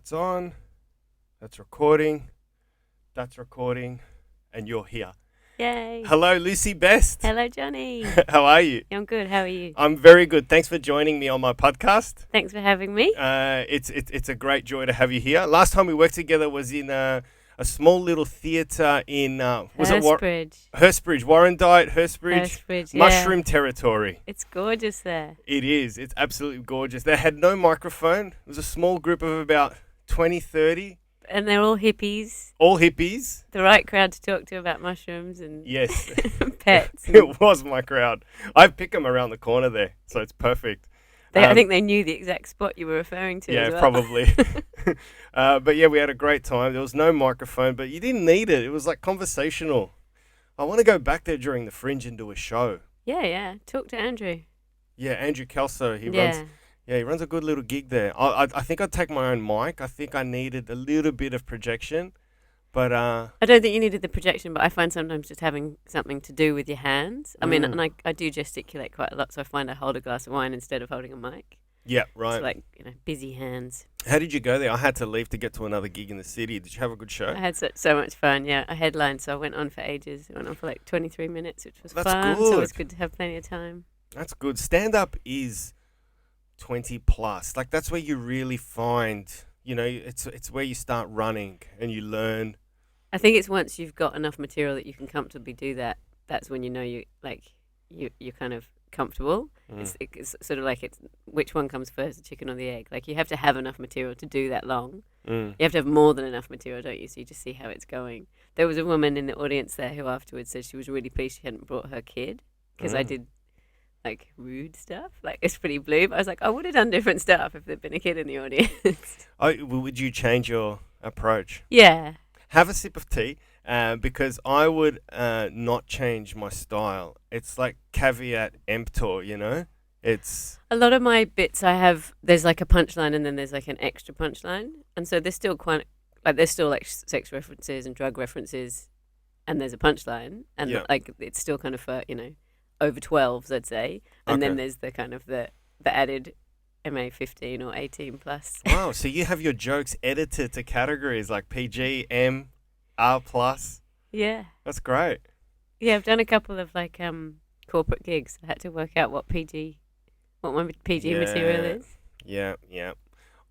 That's on. That's recording. That's recording. And you're here. Yay. Hello, Lucy Best. Hello, Johnny. How are you? I'm good. How are you? I'm very good. Thanks for joining me on my podcast. Thanks for having me. It's a great joy to have you here. Last time we worked together was in a small little theatre in Hurstbridge. Hurstbridge, Warrandyte, Hurstbridge, yeah. Mushroom territory. It's gorgeous there. It is. It's absolutely gorgeous. They had no microphone. It was a small group of about 20, 30. And they're all hippies. All hippies. The right crowd to talk to about mushrooms and Yes. pets. It was my crowd. I pick them around the corner there, so it's perfect. I think they knew the exact spot you were referring to. Yeah, as well. probably. But yeah, we had a great time. There was no microphone, but you didn't need it. It was like conversational. I want to go back there during the Fringe and do a show. Yeah. Talk to Andrew. Yeah, Andrew Kelso. He runs a good little gig there. I think I'd take my own mic. I think I needed a little bit of projection, but I don't think you needed the projection, but I find sometimes just having something to do with your hands. I mean, and I do gesticulate quite a lot, so I find I hold a glass of wine instead of holding a mic. Yeah, right. It's like, busy hands. How did you go there? I had to leave to get to another gig in the city. Did you have a good show? I had so much fun, yeah. I headlined, so I went on for ages. I went on for like 23 minutes, which was That's fun. good. So it was good to have plenty of time. That's good. Stand-up is 20 plus. Like, that's where you really find, it's where you start running and you learn. I think it's once you've got enough material that you can comfortably do that, that's when you know you're kind of comfortable. It's sort of like it's which one comes first, the chicken or the egg. Like, you have to have enough material to do that long. You have to have more than enough material, don't you? So you just see how it's going. There was a woman in the audience there who afterwards said she was really pleased she hadn't brought her kid because I did like rude stuff. Like, it's pretty blue, but I was like, I would have done different stuff if there'd been a kid in the audience. Would you change your approach? Yeah. Have a sip of tea, because I would not change my style. It's like caveat emptor, It's a lot of my bits there's like a punchline and then there's like an extra punchline. And so there's still there's still like sex references and drug references and there's a punchline. And like it's still kind of for, over 12s, I'd say. And then there's the kind of the added MA 15 or 18 plus. Wow, so you have your jokes edited to categories like PG, M, R plus. Yeah. That's great. Yeah, I've done a couple of like corporate gigs. I had to work out what my PG material is. Yeah.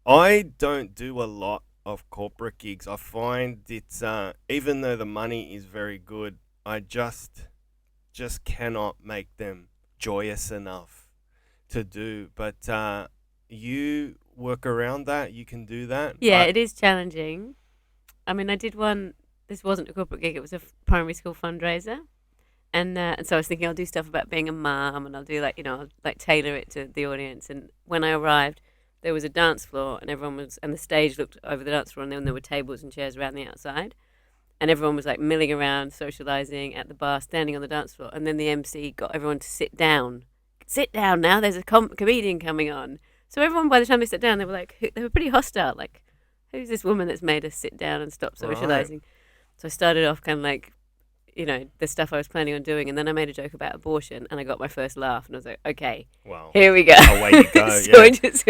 I don't do a lot of corporate gigs. I find it's even though the money is very good, I just cannot make them joyous enough to do. But you work around that. You can do that. Yeah, it is challenging. I mean, I did one. This wasn't a corporate gig. It was a primary school fundraiser. And so I was thinking I'll do stuff about being a mum and I'll do I'll tailor it to the audience. And when I arrived, there was a dance floor and and the stage looked over the dance floor and then there were tables and chairs around the outside. And everyone was like milling around, socializing at the bar, standing on the dance floor. And then the MC got everyone to sit down. Sit down now, there's a comedian coming on. So everyone, by the time they sat down, they were pretty hostile. Like, who's this woman that's made us sit down and stop socializing? Right. So I started off kind of like, the stuff I was planning on doing. And then I made a joke about abortion and I got my first laugh. And I was like, okay, here we go. Away you go, so I just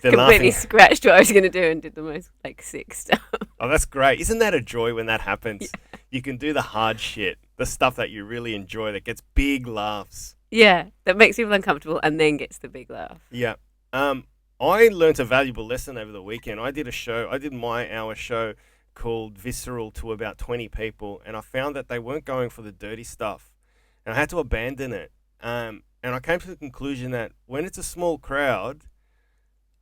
completely scratched what I was going to do and did the most sick stuff. Oh, that's great. Isn't that a joy when that happens? Yeah. You can do the hard shit, the stuff that you really enjoy that gets big laughs. Yeah, that makes people uncomfortable and then gets the big laugh. Yeah. I learnt a valuable lesson over the weekend. I did my hour show called Visceral to about 20 people, and I found that they weren't going for the dirty stuff, and I had to abandon it. And I came to the conclusion that when it's a small crowd,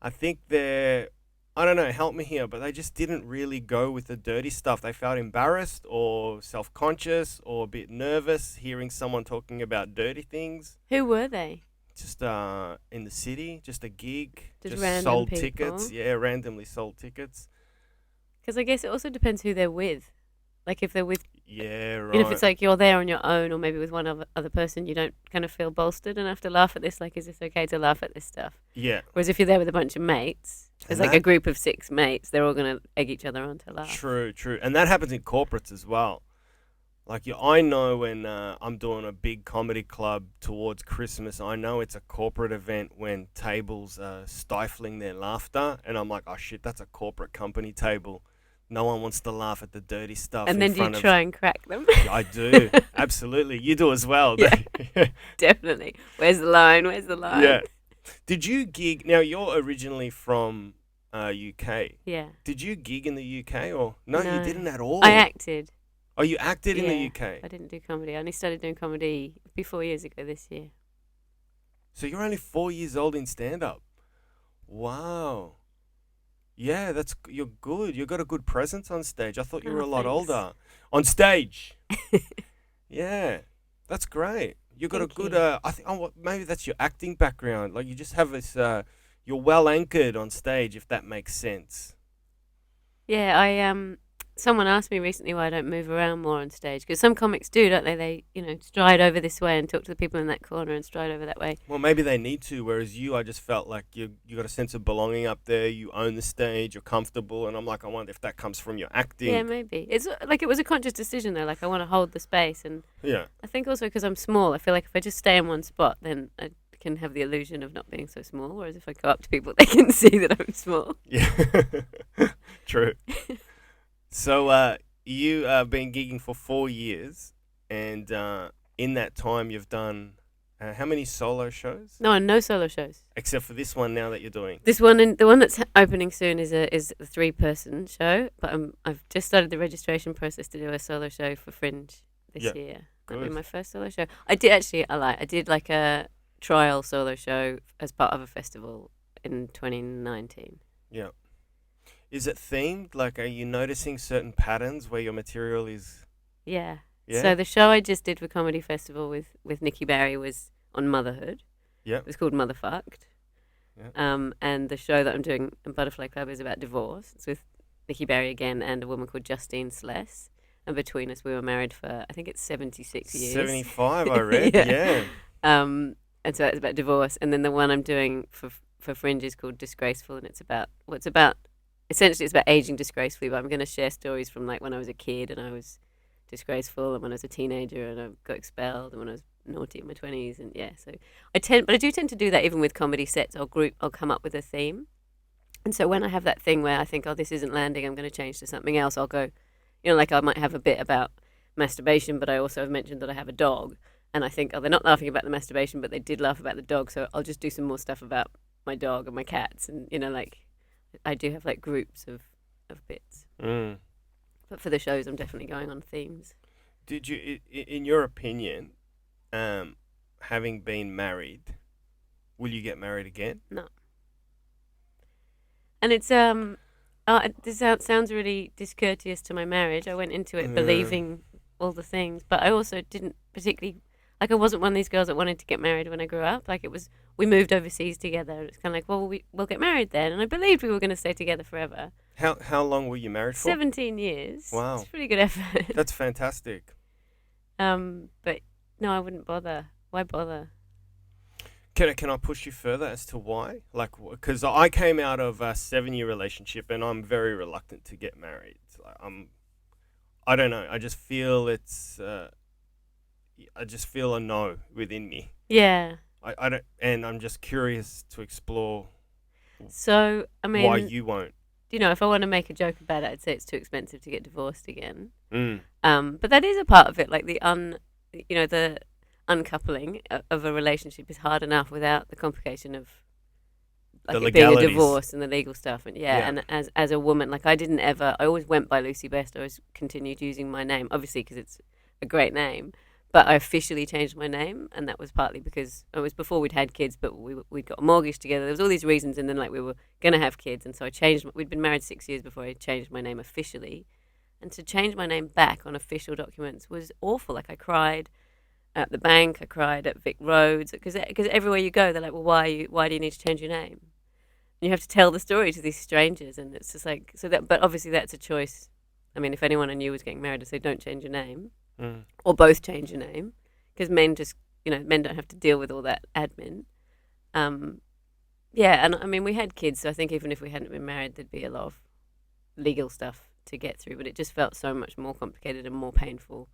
I think I don't know, help me here, but they just didn't really go with the dirty stuff. They felt embarrassed or self-conscious or a bit nervous hearing someone talking about dirty things. Who were they? Just in the city, just a gig. Just random sold people. Tickets. Yeah, randomly sold tickets. Because I guess it also depends who they're with. Like if they're with... Yeah, right. If it's like you're there on your own or maybe with one other person, you don't kind of feel bolstered enough to laugh at this. Like, is this okay to laugh at this stuff? Yeah. Whereas if you're there with a bunch of mates, there's like a group of 6 mates, they're all going to egg each other on to laugh. True. And that happens in corporates as well. Like I know when I'm doing a big comedy club towards Christmas, I know it's a corporate event when tables are stifling their laughter, and I'm like, oh shit, that's a corporate company table. No one wants to laugh at the dirty stuff And in then do you front of. try and crack them? Yeah, I do, absolutely. You do as well. Yeah, definitely. Where's the line? Where's the line? Yeah. Did you gig? Now you're originally from UK. Yeah. Did you gig in the UK or no? You No. didn't at all. I acted. Oh, you acted in the Yeah. UK. I didn't do comedy. I only started doing comedy 4 years ago this year. So you're only 4 years old in stand up. Wow. Yeah, you're good. You got a good presence on stage. I thought you were Oh, a lot thanks. older. On stage. Yeah. That's great. You got Thank a good you. I think maybe that's your acting background. Like you just have this you're well anchored on stage if that makes sense. Yeah, someone asked me recently why I don't move around more on stage, because some comics do, don't they? They, stride over this way and talk to the people in that corner and stride over that way. Well, maybe they need to, whereas you, I just felt like you got a sense of belonging up there. You own the stage. You're comfortable, and I'm like, I wonder if that comes from your acting. Yeah, maybe. It's like it was a conscious decision though. Like I want to hold the space, and Yeah. I think also because I'm small, I feel like if I just stay in one spot, then I can have the illusion of not being so small. Whereas if I go up to people, they can see that I'm small. Yeah. True. So you have been gigging for 4 years, and in that time you've done how many solo shows? No solo shows. Except for this one now that you're doing. This one, and the one that's opening soon, is a 3-person show. But I've just started the registration process to do a solo show for Fringe this Yeah, year. That'll good. be my first solo show. I did actually. I did like a trial solo show as part of a festival in 2019. Yeah. Is it themed? Like, are you noticing certain patterns where your material is? Yeah. Yeah. So the show I just did for Comedy Festival with Nikki Barry was on motherhood. Yeah. It was called Motherfucked. Yeah. And the show that I'm doing in Butterfly Club is about divorce. It's with Nikki Barry again and a woman called Justine Sless. And between us, we were married for, I think it's 76 years. 75, I read. Yeah. Yeah. And so it's about divorce. And then the one I'm doing for Fringe is called Disgraceful, and it's about essentially it's about aging disgracefully. But I'm going to share stories from like when I was a kid and I was disgraceful, and when I was a teenager and I got expelled, and when I was naughty in my 20s, and yeah. So I do tend to do that even with comedy sets. I'll come up with a theme, and so when I have that thing where I think, oh, this isn't landing, I'm going to change to something else. I'll go, like I might have a bit about masturbation, but I also have mentioned that I have a dog. And I think, oh, they're not laughing about the masturbation, but they did laugh about the dog. So I'll just do some more stuff about my dog and my cats. And, like, I do have, like, groups of bits. Mm. But for the shows, I'm definitely going on themes. Did you, in your opinion, having been married, will you get married again? No. And it's, this sounds really discourteous to my marriage. I went into it believing all the things, but I also didn't particularly... Like, I wasn't one of these girls that wanted to get married when I grew up. Like, we moved overseas together. It's kind of like, well, we'll get married then. And I believed we were going to stay together forever. How long were you married for? 17 years. Wow. It's pretty good effort. That's fantastic. But no, I wouldn't bother. Why bother? Can I push you further as to why? Like, because I came out of a 7-year relationship and I'm very reluctant to get married. I don't know. I just feel I just feel a no within me. Yeah. I don't, and I'm just curious to explore. So, I mean, why you won't? If I want to make a joke about it, I'd say it's too expensive to get divorced again. Mm. But that is a part of it. Like the uncoupling of a relationship is hard enough without the complication of like The it being a legalities. divorce and the legal stuff. And Yeah. and as a woman, like I always went by Lucy Best. I always continued using my name, obviously because it's a great name. But I officially changed my name, and that was partly because it was before we'd had kids, but we'd got a mortgage together. There was all these reasons, and then like we were going to have kids, and so I changed. We'd been married 6 years before I changed my name officially, and to change my name back on official documents was awful. Like I cried at the bank, I cried at Vic Roads, because everywhere you go, they're like, well, why do you need to change your name? And you have to tell the story to these strangers, and it's just like so that. But obviously, that's a choice. I mean, if anyone I knew was getting married, I'd say don't change your name. Mm. Or both change your name, because men don't have to deal with all that admin. Yeah, and I mean, we had kids, so I think even if we hadn't been married, there'd be a lot of legal stuff to get through, but it just felt so much more complicated and more painful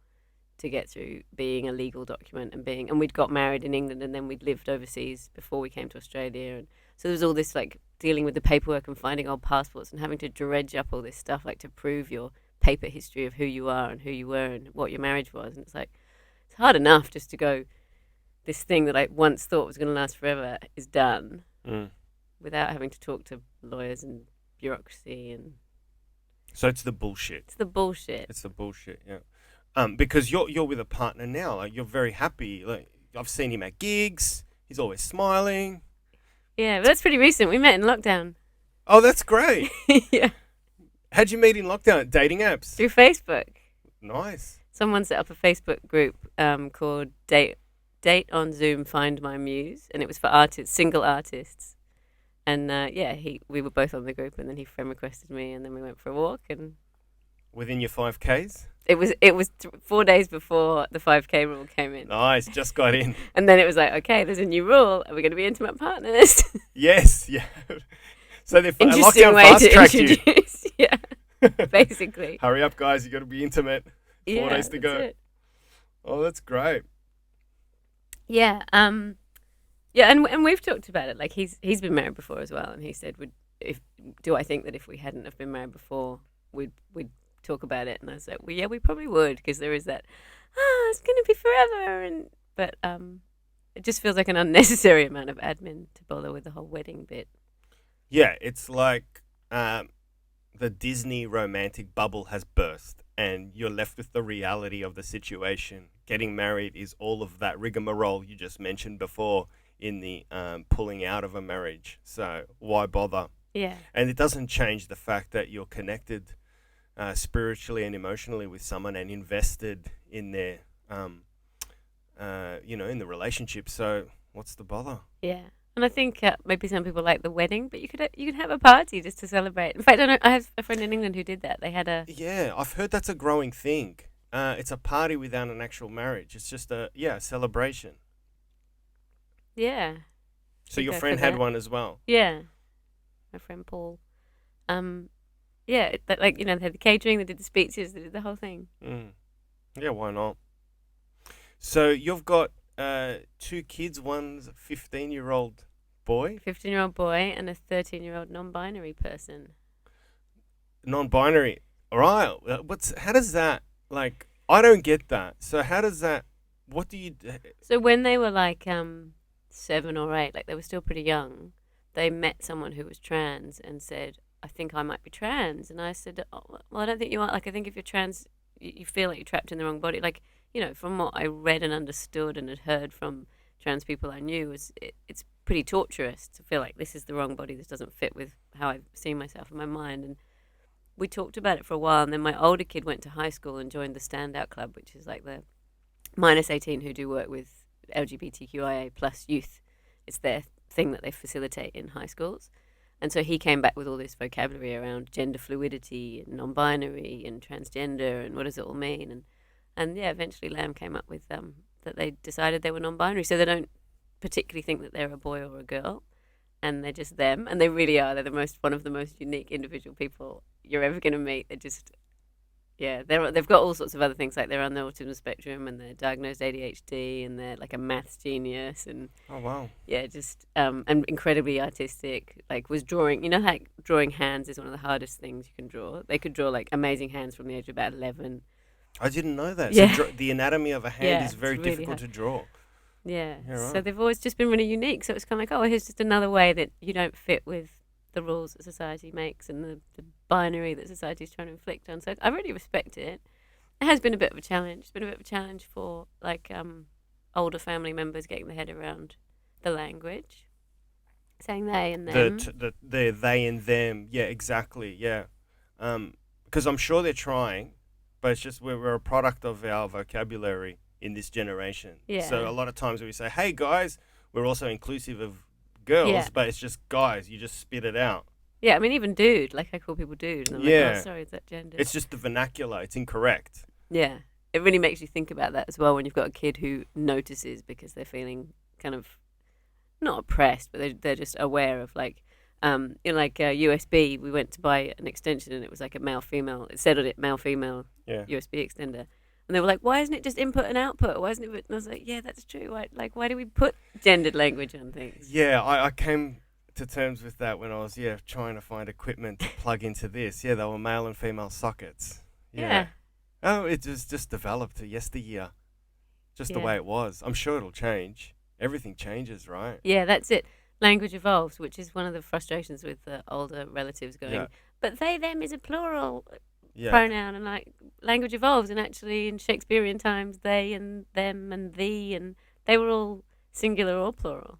to get through being a legal document and we'd got married in England and then we'd lived overseas before we came to Australia, and so there was all this like dealing with the paperwork and finding old passports and having to dredge up all this stuff like to prove your paper history of who you are and who you were and what your marriage was. And it's like, it's hard enough just to go, this thing that I once thought was going to last forever is done without having to talk to lawyers and bureaucracy. And so it's the bullshit. It's the bullshit. Yeah. Because you're with a partner now. Like, you're very happy. Like, I've seen him at gigs. He's always smiling. Yeah, but that's pretty recent. We met in lockdown. Oh, that's great. Yeah. How'd you meet in lockdown? Dating apps? Through Facebook. Nice. Someone set up a Facebook group called Date on Zoom Find My Muse, and it was for artists, single artists. And we were both on the group, and then he friend requested me, and then we went for a walk. And within your 5Ks? It was 4 days before the 5K rule came in. Nice, just got in. And then it was like, okay, there's a new rule. Are we going to be intimate partners? Yes, yeah. So they interesting lockdown way fast to tracked you. introduce. Yeah, basically. Hurry up, guys! You got to be intimate. 4 days to go. It. Oh, that's great. Yeah, and we've talked about it. Like he's been married before as well, and he said, do I think that if we hadn't have been married before, we'd talk about it? And I was like, well, yeah, we probably would, because there is that, it's going to be forever, but it just feels like an unnecessary amount of admin to bother with the whole wedding bit. Yeah, it's like the Disney romantic bubble has burst, and you're left with the reality of the situation. Getting married is all of that rigmarole you just mentioned before in the pulling out of a marriage. So why bother? Yeah. And it doesn't change the fact that you're connected spiritually and emotionally with someone and invested in their, in the relationship. So what's the bother? Yeah. And I think maybe some people like the wedding, but you could have a party just to celebrate. In fact, I have a friend in England who did that. They had a... Yeah, I've heard that's a growing thing. It's a party without an actual marriage. It's just a celebration. Yeah. So your friend had one as well? Yeah. My friend Paul. They had the catering, they did the speeches, they did the whole thing. Yeah, why not? So you've got 2 kids. One's a 15-year-old boy. 15-year-old boy and a 13-year-old non-binary person. Non-binary. All right. How does that, like, I don't get that. So how does that, what do you... So when they were like 7 or 8, like they were still pretty young, they met someone who was trans and said, I think I might be trans. And I said, oh, well, I don't think you are. Like, I think if you're trans, you feel like you're trapped in the wrong body. Like, from what I read and understood and had heard from trans people I knew, it's pretty torturous to feel like this is the wrong body, this doesn't fit with how I see myself in my mind. And we talked about it for a while, and then my older kid went to high school and joined the Standout Club, which is like the -18 who do work with LGBTQIA plus youth. It's their thing that they facilitate in high schools. And so he came back with all this vocabulary around gender fluidity and non-binary and transgender and what does it all mean. And eventually Lamb came up with that they decided they were non-binary. So they don't particularly think that they're a boy or a girl, and they're just them. And they really are. They're one of the most unique individual people you're ever going to meet. They're just, they've got all sorts of other things, like they're on the autism spectrum and they're diagnosed ADHD and they're like a maths genius and oh wow, just and incredibly artistic. Like was drawing, like drawing hands is one of the hardest things you can draw. They could draw like amazing hands from the age of about 11. I didn't know that. Yeah. So the anatomy of a hand is very really difficult to draw. Yeah. Right. So they've always just been really unique. So it's kind of like, oh, here's just another way that you don't fit with the rules that society makes and the binary that society is trying to inflict on. So I really respect it. It has been a bit of a challenge. It's been a bit of a challenge for like older family members getting their head around the language, saying they and them. The they and them. Yeah, exactly. Yeah. Because I'm sure they're trying, but it's just we're a product of our vocabulary in this generation. Yeah. So a lot of times we say, hey guys, we're also inclusive of girls, but it's just guys. You just spit it out. Yeah, I mean, even dude. Like I call people dude. And I'm like, oh, sorry, is that gender? It's just the vernacular. It's incorrect. Yeah. It really makes you think about that as well when you've got a kid who notices because they're feeling kind of not oppressed, but they're just aware of like, USB, we went to buy an extension and it was like a male-female. It said on it male-female USB extender. And they were like, why isn't it just input and output? Why isn't it? And I was like, yeah, that's true. Why do we put gendered language on things? Yeah, I came to terms with that when I was trying to find equipment to plug into this. Yeah, they were male and female sockets. Yeah. Yeah, Oh, it just developed to yesteryear, just the yeah, way it was. I'm sure it'll change. Everything changes, right? yeah. That's it. Language evolves, which is one of the frustrations with the older relatives Yeah, going, but they them is a plural yeah, pronoun, and like language evolves, and actually in Shakespearean times, they and them and thee, and they were all singular or plural.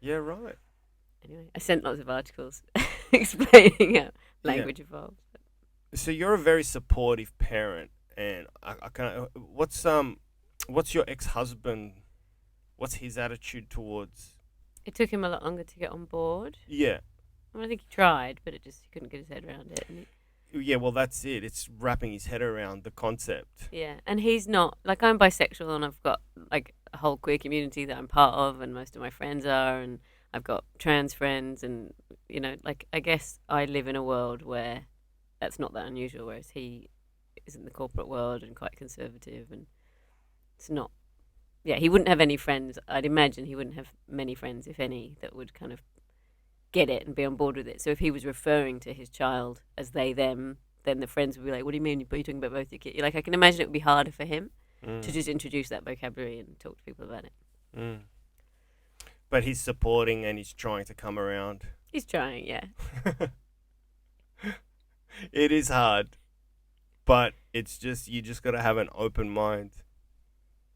yeah, right. Anyway, I sent lots of articles explaining how Yeah. language evolves. So you're a very supportive parent, and I kind of what's your ex-husband? What's his attitude towards? It took him a lot longer to get on board. Yeah, I mean, I think he tried, but he couldn't get his head around it. yeah. Well, that's it. It's wrapping his head around the concept. Yeah, and he's not like I'm bisexual, and I've got like a whole queer community that I'm part of, and most of my friends are, and I've got trans friends, and like I guess I live in a world where that's not that unusual, whereas he is in the corporate world and quite conservative, and it's not. Yeah, he wouldn't have any friends. I'd imagine he wouldn't have many friends, if any, that would kind of get it and be on board with it. So if he was referring to his child as they them, then the friends would be like, "What do you mean? You're talking about both your kids?" Like I can imagine it would be harder for him to Mm, just introduce that vocabulary and talk to people about it. mm. But he's supporting and he's trying to come around. He's trying, yeah. It is hard, but it's just you just got to have an open mind.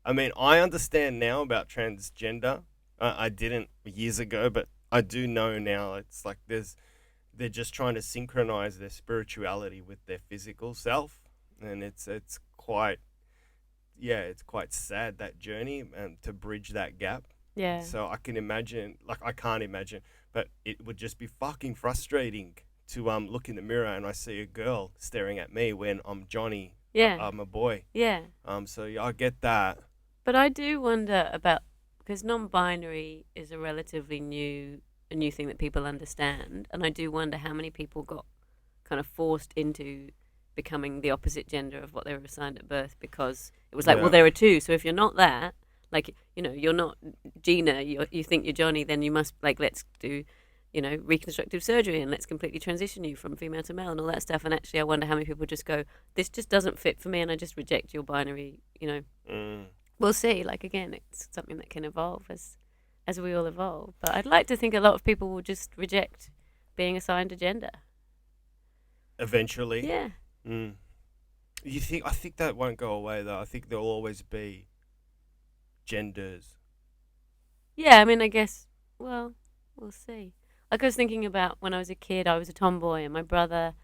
I mean, I understand now about transgender. I didn't years ago, but I do know now. It's like they're just trying to synchronize their spirituality with their physical self, and it's quite it's quite sad, that journey, and to bridge that gap. Yeah. So I can imagine, like I can't imagine, but it would just be fucking frustrating to look in the mirror and I see a girl staring at me when I'm Johnny. Yeah. I'm a boy. Yeah. So yeah, I get that. But I do wonder about because non-binary is a new thing that people understand, and I do wonder how many people got kind of forced into becoming the opposite gender of what they were assigned at birth because it was like, well, Yeah. there are two, so if you're not that, like you're not Gina, you think you're Johnny, then you must like let's do reconstructive surgery and let's completely transition you from female to male and all that stuff. And actually, I wonder how many people just go, this just doesn't fit for me, and I just reject your binary. Mm. We'll see. Like again, it's something that can evolve as we all evolve. But I'd like to think a lot of people will just reject being assigned a gender. Eventually. Yeah. Mm. You think? I think that won't go away though. I think there'll always be genders. Yeah. I mean, I guess. Well, we'll see. Like I was thinking about when I was a kid, I was a tomboy, and my brother,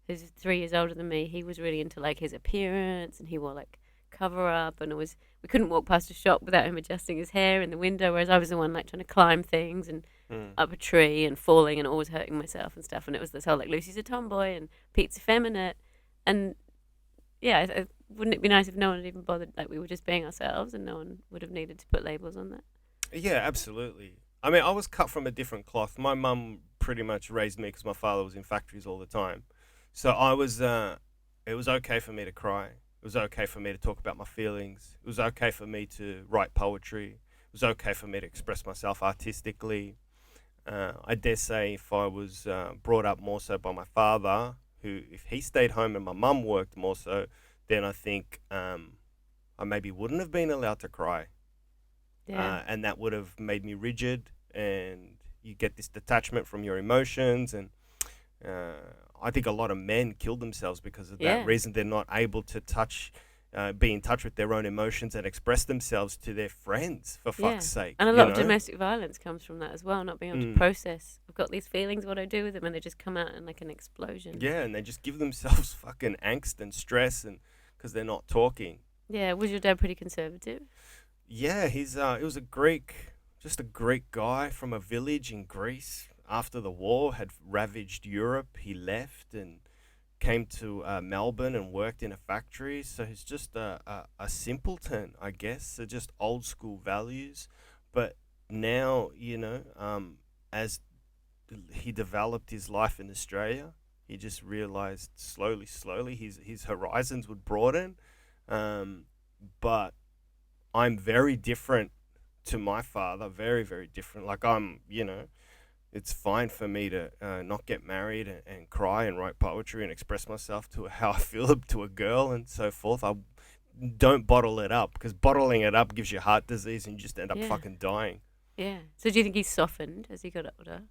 who's 3 years older than me, he was really into like his appearance, and he wore like cover up, and we couldn't walk past a shop without him adjusting his hair in the window, whereas I was the one like trying to climb things and Mm. up a tree and falling and always hurting myself and stuff. And it was this whole like Lucy's a tomboy and Pete's effeminate, and yeah, wouldn't it be nice if no one had even bothered? Like we were just being ourselves, and no one would have needed to put labels on that. Yeah, absolutely. I mean, I was cut from a different cloth. My mum pretty much raised me because my father was in factories all the time. So I was, it was okay for me to cry. It was okay for me to talk about my feelings. It was okay for me to write poetry. It was okay for me to express myself artistically. I dare say if I was brought up more so by my father, who, if he stayed home and my mum worked more so, then I think I maybe wouldn't have been allowed to cry. Yeah, And that would have made me rigid, and you get this detachment from your emotions. And I think a lot of men kill themselves because of that yeah, reason. They're not able to be in touch with their own emotions and express themselves to their friends, for yeah. fuck's sake. And a you lot of know? domestic violence comes from that as well, not being able to Mm. process. I've got these feelings, what do I do with them, and they just come out in like an explosion. Yeah, and they just give themselves fucking angst and stress, and because they're not talking. Yeah, was your dad pretty conservative? Yeah, he was just a Greek guy from a village in Greece. After the war had ravaged Europe, he left and came to Melbourne and worked in a factory. So he's just a simpleton, I guess. So just old school values. But now, as he developed his life in Australia, he just realized slowly, his horizons would broaden. Um, but I'm very different to my father, very, very different. Like it's fine for me to not get married and cry and write poetry and express myself to how I feel to a girl and so forth. I don't bottle it up, because bottling it up gives you heart disease and you just end up Yeah. fucking dying. Yeah. So do you think he's softened as he got older?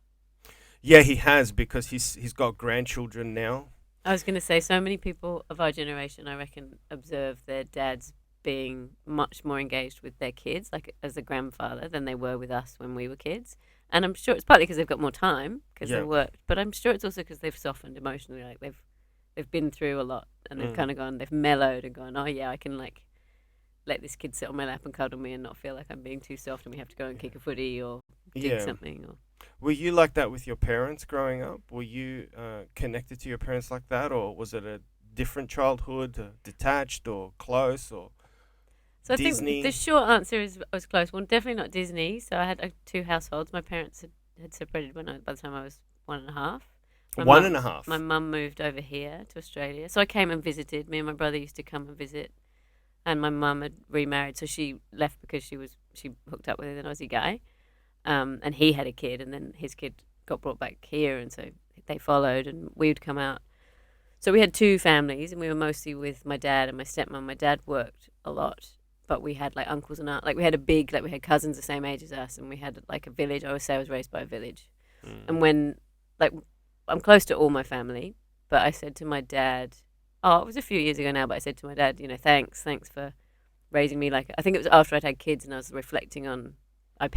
Yeah, he has, because he's got grandchildren now. I was going to say, so many people of our generation, I reckon, observe their dads being much more engaged with their kids, like as a grandfather, than they were with us when we were kids. And I'm sure it's partly because they've got more time because Yeah. they've worked, but I'm sure it's also because they've softened emotionally. Like they've been through a lot, and they've kind of gone, they've mellowed and gone, oh yeah, I can like let this kid sit on my lap and cuddle me and not feel like I'm being too soft, and we have to go and kick a footy or dig Yeah. something. Or Were you like that with your parents growing up? Were you connected to your parents like that, or was it a different childhood, detached or close, or so I Disney? think the short answer is I was close. Well, definitely not Disney. So I had two households. My parents had separated by the time I was 1.5. One and a half. My mum moved over here to Australia, so I came and visited. Me and my brother used to come and visit, and my mum had remarried, so she left because she hooked up with an Aussie guy, and he had a kid, and then his kid got brought back here, and so they followed, and we would come out. So we had two families, and we were mostly with my dad and my stepmom. My dad worked a lot, but we had like uncles and aunts. Like we had we had cousins the same age as us, and we had like a village. I always say I was raised by a village, and when like I'm close to all my family, but I said to my dad, oh, it was a few years ago now, but I said to my dad, thanks for raising me. Like I think it was after I'd had kids, and I was reflecting on I've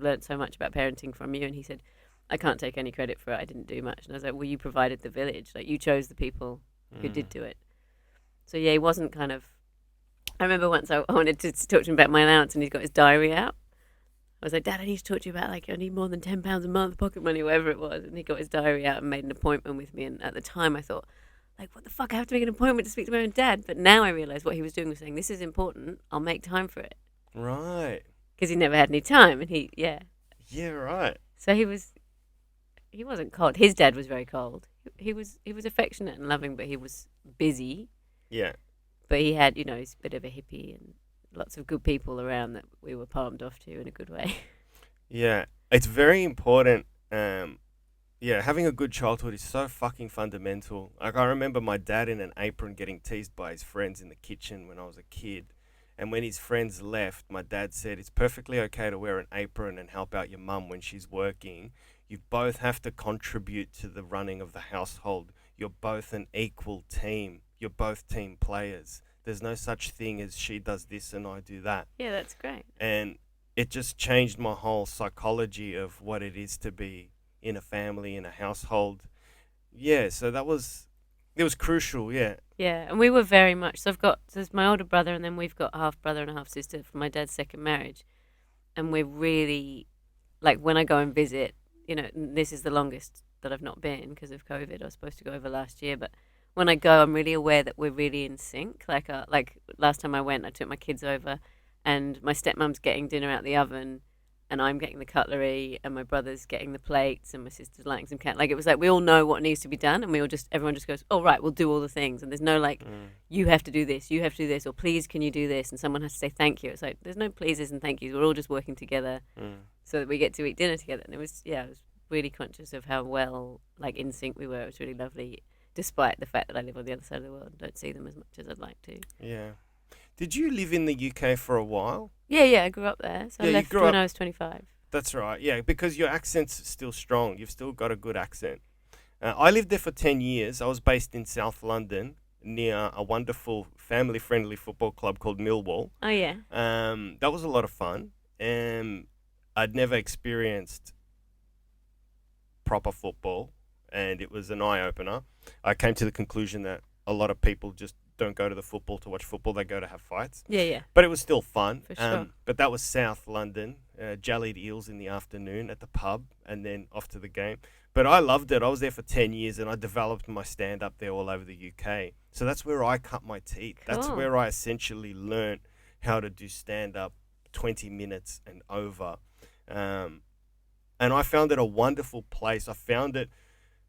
learned so much about parenting from you, and he said, I can't take any credit for it. I didn't do much. And I was like, well, you provided the village. Like, you chose the people who did do it. So, yeah, he wasn't kind of... I remember once I wanted to talk to him about my allowance, and he's got his diary out. I was like, Dad, I need to talk to you about, like, I need more than £10 a month, pocket money, whatever it was. And he got his diary out and made an appointment with me. And at the time, I thought, like, what the fuck? I have to make an appointment to speak to my own dad. But now I realise what he was doing was saying, this is important. I'll make time for it. Right. Because he never had any time. And Yeah, right. So he wasn't cold. His dad was very cold. He was affectionate and loving, but he was busy. Yeah. But he had, he's a bit of a hippie and lots of good people around that we were palmed off to in a good way. Yeah. It's very important. Having a good childhood is so fucking fundamental. Like, I remember my dad in an apron getting teased by his friends in the kitchen when I was a kid. And when his friends left, my dad said, it's perfectly okay to wear an apron and help out your mum when she's working. You both have to contribute to the running of the household. You're both an equal team. You're both team players. There's no such thing as she does this and I do that. Yeah, that's great. And it just changed my whole psychology of what it is to be in a family, in a household. Yeah, so it was crucial, yeah. Yeah, and we were very much, so there's my older brother, and then we've got a half brother and a half sister from my dad's second marriage. And we're really, like, when I go and visit, this is the longest that I've not been because of COVID. I was supposed to go over last year, but when I go, I'm really aware that we're really in sync. Like last time I went, I took my kids over, and my stepmom's getting dinner out the oven, and I'm getting the cutlery, and my brother's getting the plates, and my sister's lighting some candles. Like, it was like we all know what needs to be done, and everyone just goes, oh, right, we'll do all the things. And there's no like, you have to do this, you have to do this, or please can you do this? And someone has to say thank you. It's like, there's no pleases and thank yous. We're all just working together so that we get to eat dinner together. And I was really conscious of how well, like, in sync we were. It was really lovely, despite the fact that I live on the other side of the world and don't see them as much as I'd like to. Yeah. Did you live in the UK for a while? Yeah, I grew up there. So I left when I was 25. That's right, yeah, because your accent's still strong. You've still got a good accent. I lived there for 10 years. I was based in South London near a wonderful family-friendly football club called Millwall. Oh, yeah. That was a lot of fun. I'd never experienced proper football, and it was an eye-opener. I came to the conclusion that a lot of people just don't go to the football to watch football. They go to have fights. Yeah. But it was still fun. For sure. But that was South London. Jellied eels in the afternoon at the pub and then off to the game. But I loved it. I was there for 10 years and I developed my stand-up there all over the UK. So that's where I cut my teeth. Cool. That's where I essentially learned how to do stand-up 20 minutes and over. And I found it a wonderful place. I found it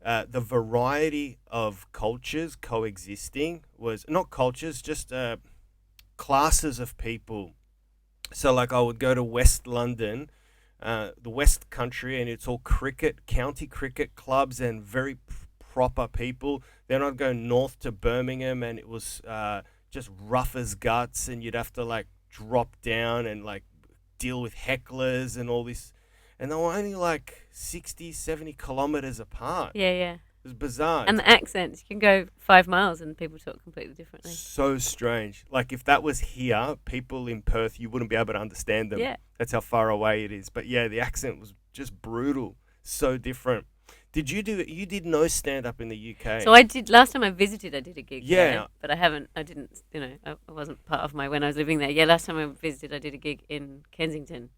the variety of cultures coexisting was not cultures, just classes of people. So like I would go to West London, the West Country, and it's all county cricket clubs and very proper people. Then I'd go north to Birmingham, and it was just rough as guts, and you'd have to like drop down and like deal with hecklers and all this. And they were only like 60, 70 kilometers apart. Yeah, yeah. It was bizarre. And the accents, you can go 5 miles and people talk completely differently. So strange. Like if that was here, people in Perth, you wouldn't be able to understand them. Yeah. That's how far away it is. But yeah, the accent was just brutal. So different. You did no stand up in the UK? So I did, last time I visited, I did a gig Yeah. there, but I didn't, I wasn't part of when I was living there. Yeah, last time I visited, I did a gig in Kensington.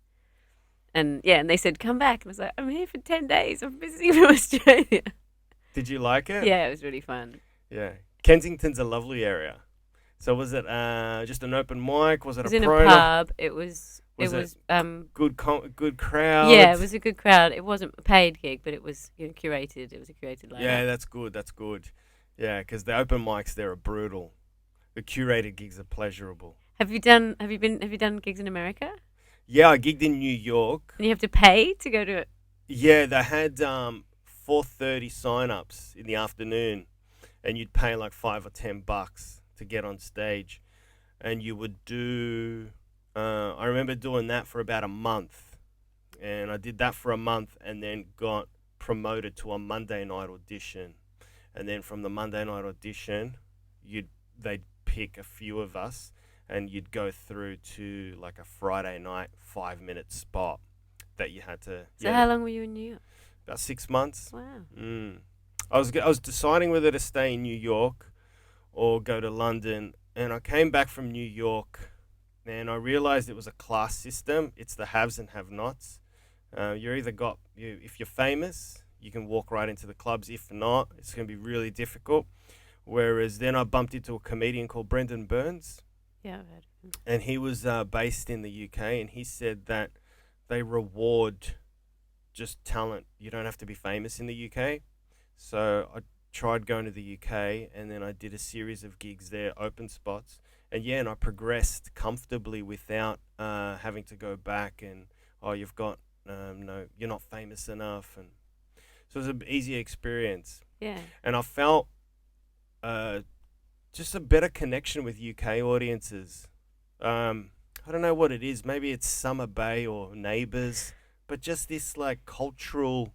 And yeah, and they said, come back. And I was like, I'm here for 10 days. I'm visiting from Australia. Did you like it? Yeah, it was really fun. Yeah. Kensington's a lovely area. So was it just an open mic? Was it It was a in promo? a pub. It was Good crowd? yeah, it was a good crowd. It wasn't a paid gig, but it was curated. It was a curated lineup. Yeah, that's good. That's good. Yeah, because the open mics there are brutal. The curated gigs are pleasurable. Have you done gigs in America? Yeah, I gigged in New York. And you have to pay to go to it? Yeah, they had 4:30 sign-ups in the afternoon, and you'd pay like $5 or $10 to get on stage, and you would do. I remember doing that for about a month, and I did that for a month, and then got promoted to a Monday night audition, and then from the Monday night audition, they'd pick a few of us, and you'd go through to like a Friday night 5-minute spot that you had to. So how long were you in New York? About 6 months. Wow. I was deciding whether to stay in New York or go to London, and I came back from New York, and I realized it was a class system. It's the haves and have-nots. If you're famous, you can walk right into the clubs. If not, it's going to be really difficult. Whereas then I bumped into a comedian called Brendan Burns. Yeah, I've heard of him. And he was based in the UK, and he said that they reward just talent. You don't have to be famous in the UK. So I tried going to the UK, and then I did a series of gigs there, open spots. And yeah, and I progressed comfortably without having to go back and, you've got, you're not famous enough. And so it was an easy experience. Yeah. And I felt just a better connection with UK audiences. I don't know what it is. Maybe it's Summer Bay or Neighbours, but just this like cultural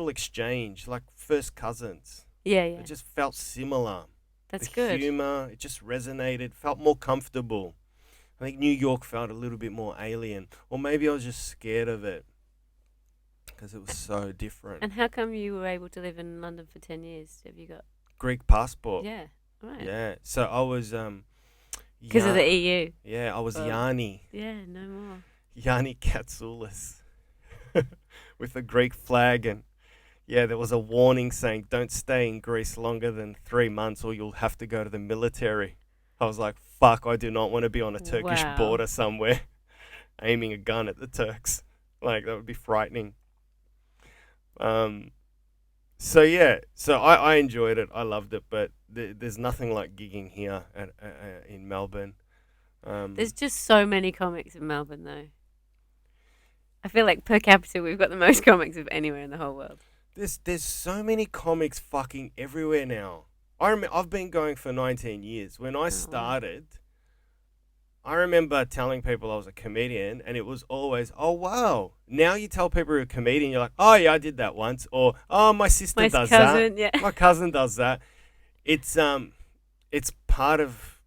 exchange, like first cousins. Yeah, yeah. It just felt similar. That's the good. Humor, it just resonated, felt more comfortable. I think New York felt a little bit more alien, or maybe I was just scared of it because it was so different. And how come you were able to live in London for 10 years? Have you got Greek passport. Yeah, right. Yeah. So I was Because of the EU. Yeah, I was Oh. Yanni. Yeah, no more. Yanni Katsoulis with the Greek flag, and yeah, there was a warning saying don't stay in Greece longer than 3 months or you'll have to go to the military. I was like, fuck, I do not want to be on a Turkish Wow. border somewhere aiming a gun at the Turks. Like, that would be frightening. So yeah, so I enjoyed it. I loved it, but there's nothing like gigging here in Melbourne. There's just so many comics in Melbourne, though. I feel like per capita, we've got the most comics of anywhere in the whole world. There's so many comics fucking everywhere now. I've been going for 19 years. When I started, I remember telling people I was a comedian, and it was always, oh, wow. Now you tell people you're a comedian, you're like, oh, yeah, I did that once. Or, oh, my sister does cousin, that. yeah. My cousin does that. It's part of,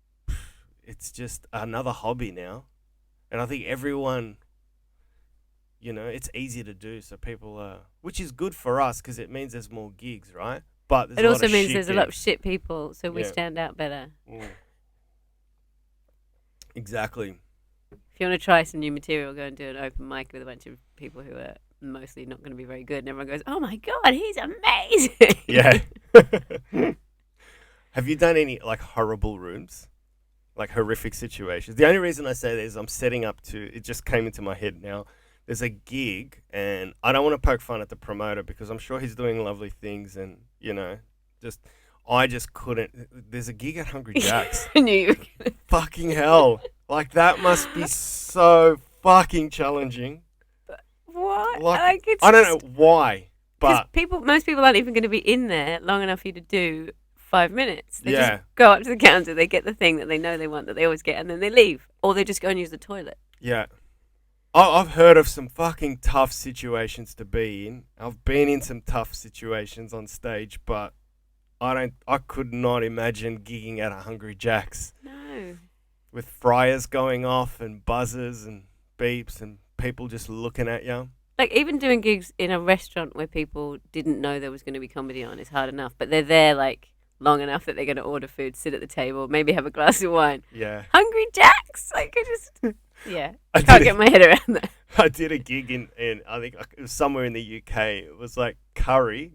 it's just another hobby now. And I think everyone, it's easy to do. So people which is good for us because it means there's more gigs, right? But there's It a lot also of means shit there's a lot of gigs. shit people, so we Yeah. stand out better. Mm. Exactly. If you want to try some new material, go and do an open mic with a bunch of people who are mostly not going to be very good, and everyone goes, "Oh my god, he's amazing!" Yeah. Have you done any like horrible rooms, like horrific situations? The only reason I say that is I'm setting up to. It just came into my head now. There's a gig, and I don't want to poke fun at the promoter because I'm sure he's doing lovely things, and just I just couldn't. There's a gig at Hungry Jack's. I knew you were gonna. Fucking hell. Like, that must be so fucking challenging. What? Like, It's I don't know why, but most people aren't even going to be in there long enough for you to do 5 minutes. They Yeah. just go up to the counter, they get the thing that they know they want, that they always get, and then they leave. Or they just go and use the toilet. yeah. I've heard of some fucking tough situations to be in. I've been in some tough situations on stage, but I could not imagine gigging at a Hungry Jack's No. with fryers going off and buzzers and beeps and people just looking at you. Like, even doing gigs in a restaurant where people didn't know there was going to be comedy on is hard enough, but they're there, like, long enough that they're going to order food, sit at the table, maybe have a glass of wine. Yeah. Hungry Jack's! Like, I just... Yeah. I Can't did get my head around that. I did a gig in I think it was somewhere in the UK. It was like curry, ...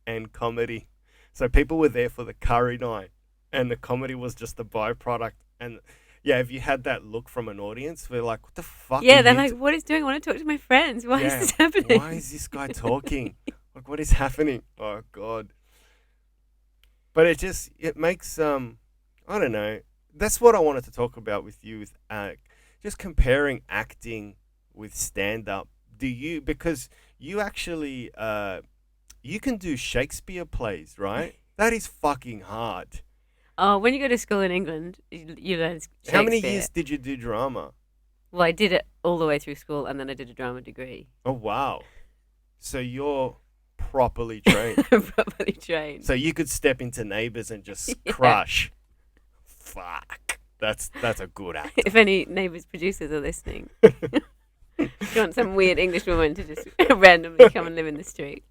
and comedy. So people were there for the curry night and the comedy was just the byproduct. And yeah, if you had that look from an audience, we're like, what the fuck? Yeah, are they're you like, what is doing? I want to talk to my friends. Why is Yeah, this happening? Why is this guy talking? Like, what is happening? Oh, God. But it makes, I don't know. That's what I wanted to talk about with you, with just comparing acting with stand-up. Because you actually, you can do Shakespeare plays, right? That is fucking hard. Oh, when you go to school in England, you learn Shakespeare. How many years did you do drama? Well, I did it all the way through school, and then I did a drama degree. Oh, wow. So you're properly trained. Properly trained. So you could step into Neighbours and just Yeah. crush. Fuck. That's a good act. If any Neighbours producers are listening, you want some weird English woman to just randomly come and live in the street.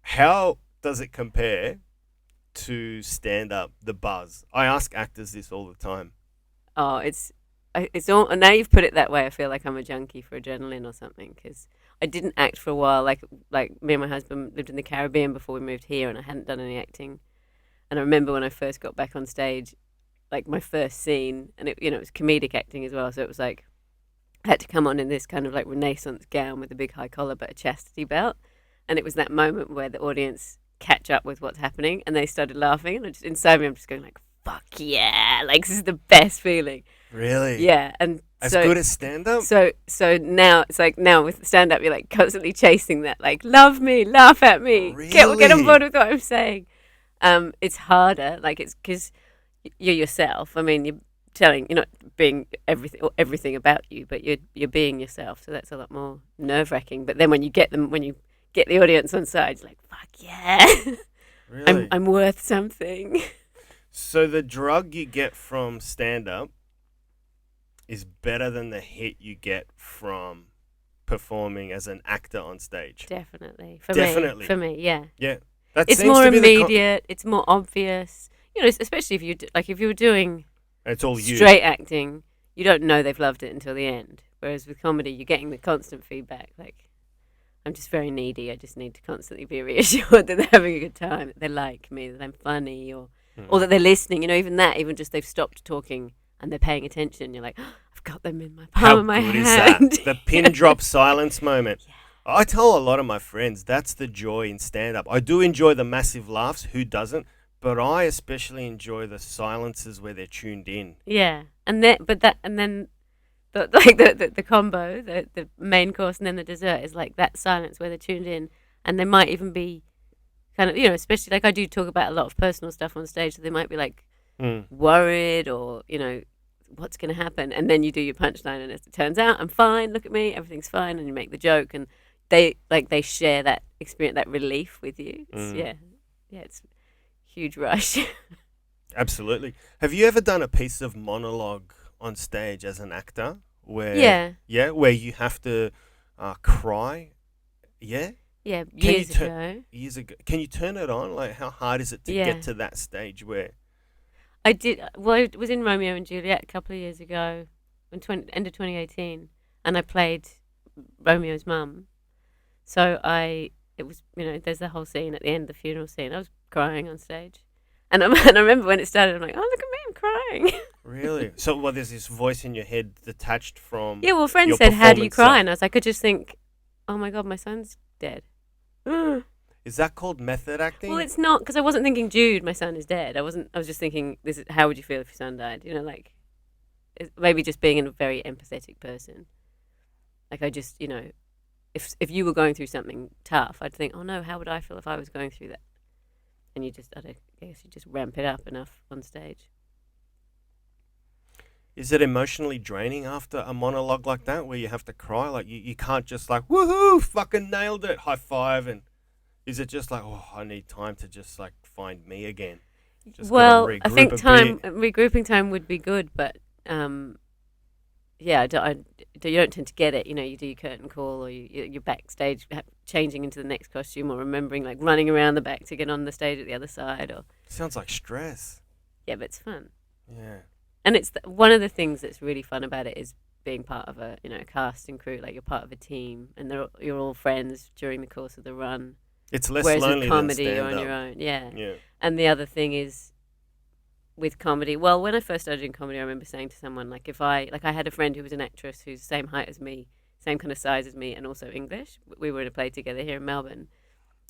How does it compare to stand up, the buzz? I ask actors this all the time. Oh, it's all. Now you've put it that way, I feel like I'm a junkie for adrenaline or something, because I didn't act for a while. Like me and my husband lived in the Caribbean before we moved here, and I hadn't done any acting. And I remember when I first got back on stage, like my first scene, and it was comedic acting as well. So it was like I had to come on in this kind of like Renaissance gown with a big high collar but a chastity belt, and it was that moment where the audience catch up with what's happening and they started laughing, and inside me I'm just going like, fuck yeah, like this is the best feeling. Really? Yeah. And As so good as stand up? so now it's like, now with stand up you're like constantly chasing that, like, love me, laugh at me, get on Really? board with what I'm saying. It's harder, like, it's because you're yourself. I mean, you're not being everything about you, but you're being yourself, so that's a lot more nerve-wracking. But then when you get the audience on side, you're like, fuck yeah. Really? I'm worth something. So the drug you get from stand up is better than the hit you get from performing as an actor on stage. Definitely. Definitely. For me, yeah. Yeah. That It's seems more to be the immediate. It's more obvious. Especially if if you were doing it's all you. straight acting, you don't know they've loved it until the end. Whereas with comedy, you're getting the constant feedback. Like, I'm just very needy. I just need to constantly be reassured that they're having a good time, that they like me, that I'm funny, or that they're listening. Even just they've stopped talking and they're paying attention. You're like, oh, I've got them in my palm How of my good hand. is that? The pin drop silence moment. Yeah. I tell a lot of my friends that's the joy in stand-up. I do enjoy the massive laughs. Who doesn't? But I especially enjoy the silences where they're tuned in. Yeah, the combo, the main course and then the dessert is like that silence where they're tuned in, and they might even be kind of, especially like I do talk about a lot of personal stuff on stage, so they might be like worried or what's going to happen, and then you do your punchline and it turns out I'm fine, look at me, everything's fine, and you make the joke, and they share that experience, that relief with you. It's, it's a huge rush. Absolutely. Have you ever done a piece of monologue on stage as an actor where where you have to cry? Yeah? Yeah, years ago. Years ago. Can you turn it on? Like, how hard is it to get to that stage where... I did. Well, I was in Romeo and Juliet a couple of years ago, end of 2018, and I played Romeo's mum. So it was, there's the whole scene at the end, the funeral scene. I was crying on stage, and I remember when it started, I'm like, oh, look at me, I'm crying. Really? So, there's this voice in your head detached from... Yeah, well, friends your said, how do you performance cry? self. And I was like, I just think, oh my God, my son's dead. Is that called method acting? Well, it's not, because I wasn't thinking, Jude, my son is dead. I was just thinking, this is how would you feel if your son died? You know, like maybe just being a very empathetic person. Like I just, you know, if you were going through something tough, I'd think, oh no, how would I feel if I was going through that? And I guess you just ramp it up enough on stage. Is it emotionally draining after a monologue like that where you have to cry? Like you can't just like, woohoo, fucking nailed it, high five. And is it just like, oh, I need time to just like find me again? Just well, regroup I think a bit. regrouping time would be good, but yeah, you don't tend to get it. You know, you do your curtain call, or you're backstage changing into the next costume, or remembering like running around the back to get on the stage at the other side. Or Sounds like stress. yeah, but it's fun. Yeah. And it's one of the things that's really fun about it is being part of a cast and crew. Like you're part of a team, and you're all friends during the course of the run. It's less Whereas lonely with comedy, than you're stand-up. on your own. Yeah. Yeah. And the other thing is, with comedy, well, when I first started doing comedy, I remember saying to someone, like, I had a friend who was an actress who's the same height as me, same kind of size as me, and also English. We were in a play together here in Melbourne.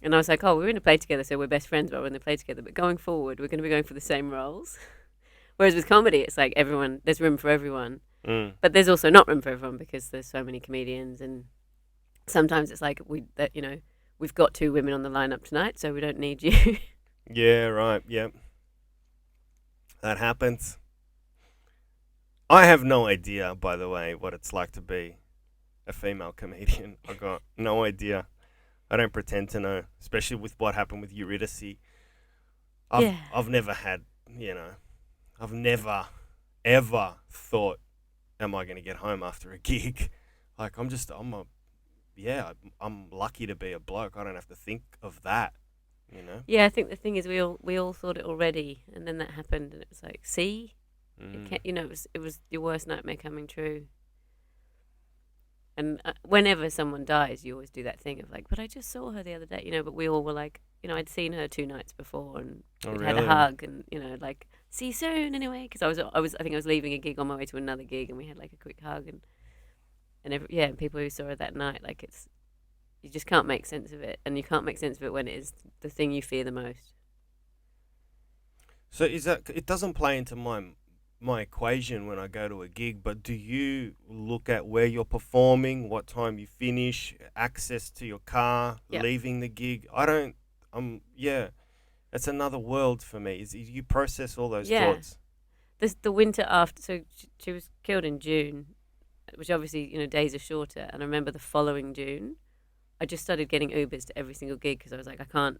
And I was like, oh, we're in a play together, so we're best friends, but we're in the play together. But going forward, we're going to be going for the same roles. Whereas with comedy, it's like there's room for everyone. Mm. But there's also not room for everyone because there's so many comedians. And sometimes it's like, we've got 2 women on the lineup tonight, so we don't need you. Yeah, right. Yep. That happens. I have no idea, by the way, what it's like to be a female comedian. I got no idea. I don't pretend to know, especially with what happened with Eurydice. I've never had, I've never, ever thought, am I going to get home after a gig? Like, I'm lucky to be a bloke. I don't have to think of that, Yeah, I think the thing is we all thought it already, and then that happened, and it was like, see, it was your worst nightmare coming true. And whenever someone dies, you always do that thing of like, but I just saw her the other day, But we all were like, I'd seen her 2 nights before, and we'd had a hug, and like, see you soon anyway, because I think I was leaving a gig on my way to another gig, and we had like a quick hug, and and people who saw her that night, like you just can't make sense of it, and you can't make sense of it when it is the thing you fear the most. So is that, it doesn't play into my equation when I go to a gig, but do you look at where you're performing, what time you finish, access to your car, leaving the gig? I don't, it's another world for me. You process all those thoughts. The winter after, so she was killed in June, which obviously, days are shorter, and I remember the following June, I just started getting Ubers to every single gig because I was like, I can't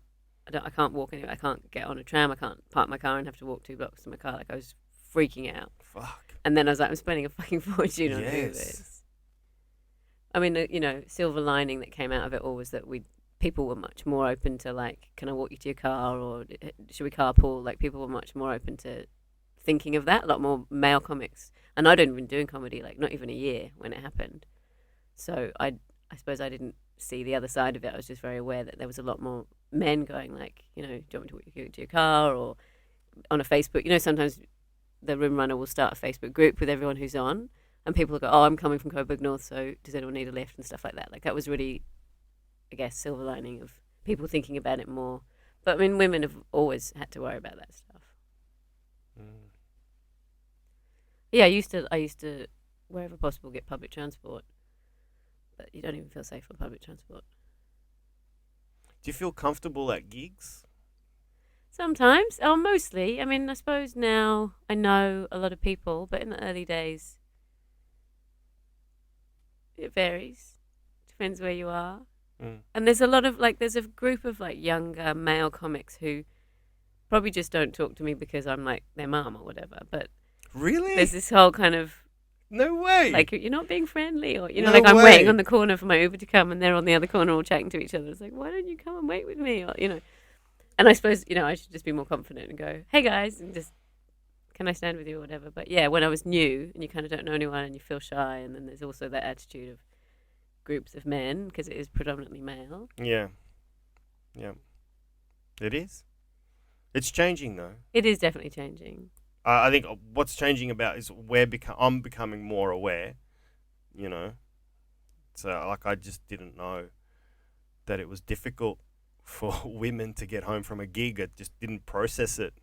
walk anywhere. I can't get on a tram. I can't park my car and have to walk 2 blocks to my car. Like, I was freaking out. Fuck. And then I was like, I'm spending a fucking fortune on Ubers. I mean, silver lining that came out of it all was that people were much more open to like, can I walk you to your car, or should we carpool? Like, people were much more open to thinking of that. A lot more male comics, and I'd only been doing comedy like not even a year when it happened. So I suppose I didn't see the other side of it. I was just very aware that there was a lot more men going like, do you want me to walk you to your car, or on a Facebook. Sometimes the room runner will start a Facebook group with everyone who's on, and people will go, oh, I'm coming from Coburg North, so does anyone need a lift, and stuff like that. Like, that was really, I guess, silver lining of people thinking about it more. But I mean, women have always had to worry about that stuff. Mm. Yeah, I used to wherever possible get public transport, but you don't even feel safe on public transport. Do you feel comfortable at gigs? Sometimes. Oh, mostly. I mean, I suppose now I know a lot of people, but in the early days, it varies. Depends where you are. Mm. And there's a lot of, there's a group of, younger male comics who probably just don't talk to me because I'm, their mum or whatever. But really? There's this whole kind of... No way. Like, you're not being friendly, or, I'm waiting on the corner for my Uber to come, and they're on the other corner all chatting to each other. It's like, why don't you come and wait with me? Or, And I suppose, I should just be more confident and go, hey guys, and just, can I stand with you or whatever. But yeah, when I was new and you kind of don't know anyone and you feel shy, and then there's also that attitude of groups of men, because it is predominantly male. Yeah. Yeah. It is. It's changing though. It is definitely changing. I think what's changing about is I'm becoming more aware, So, I just didn't know that it was difficult for women to get home from a gig. I just didn't process it.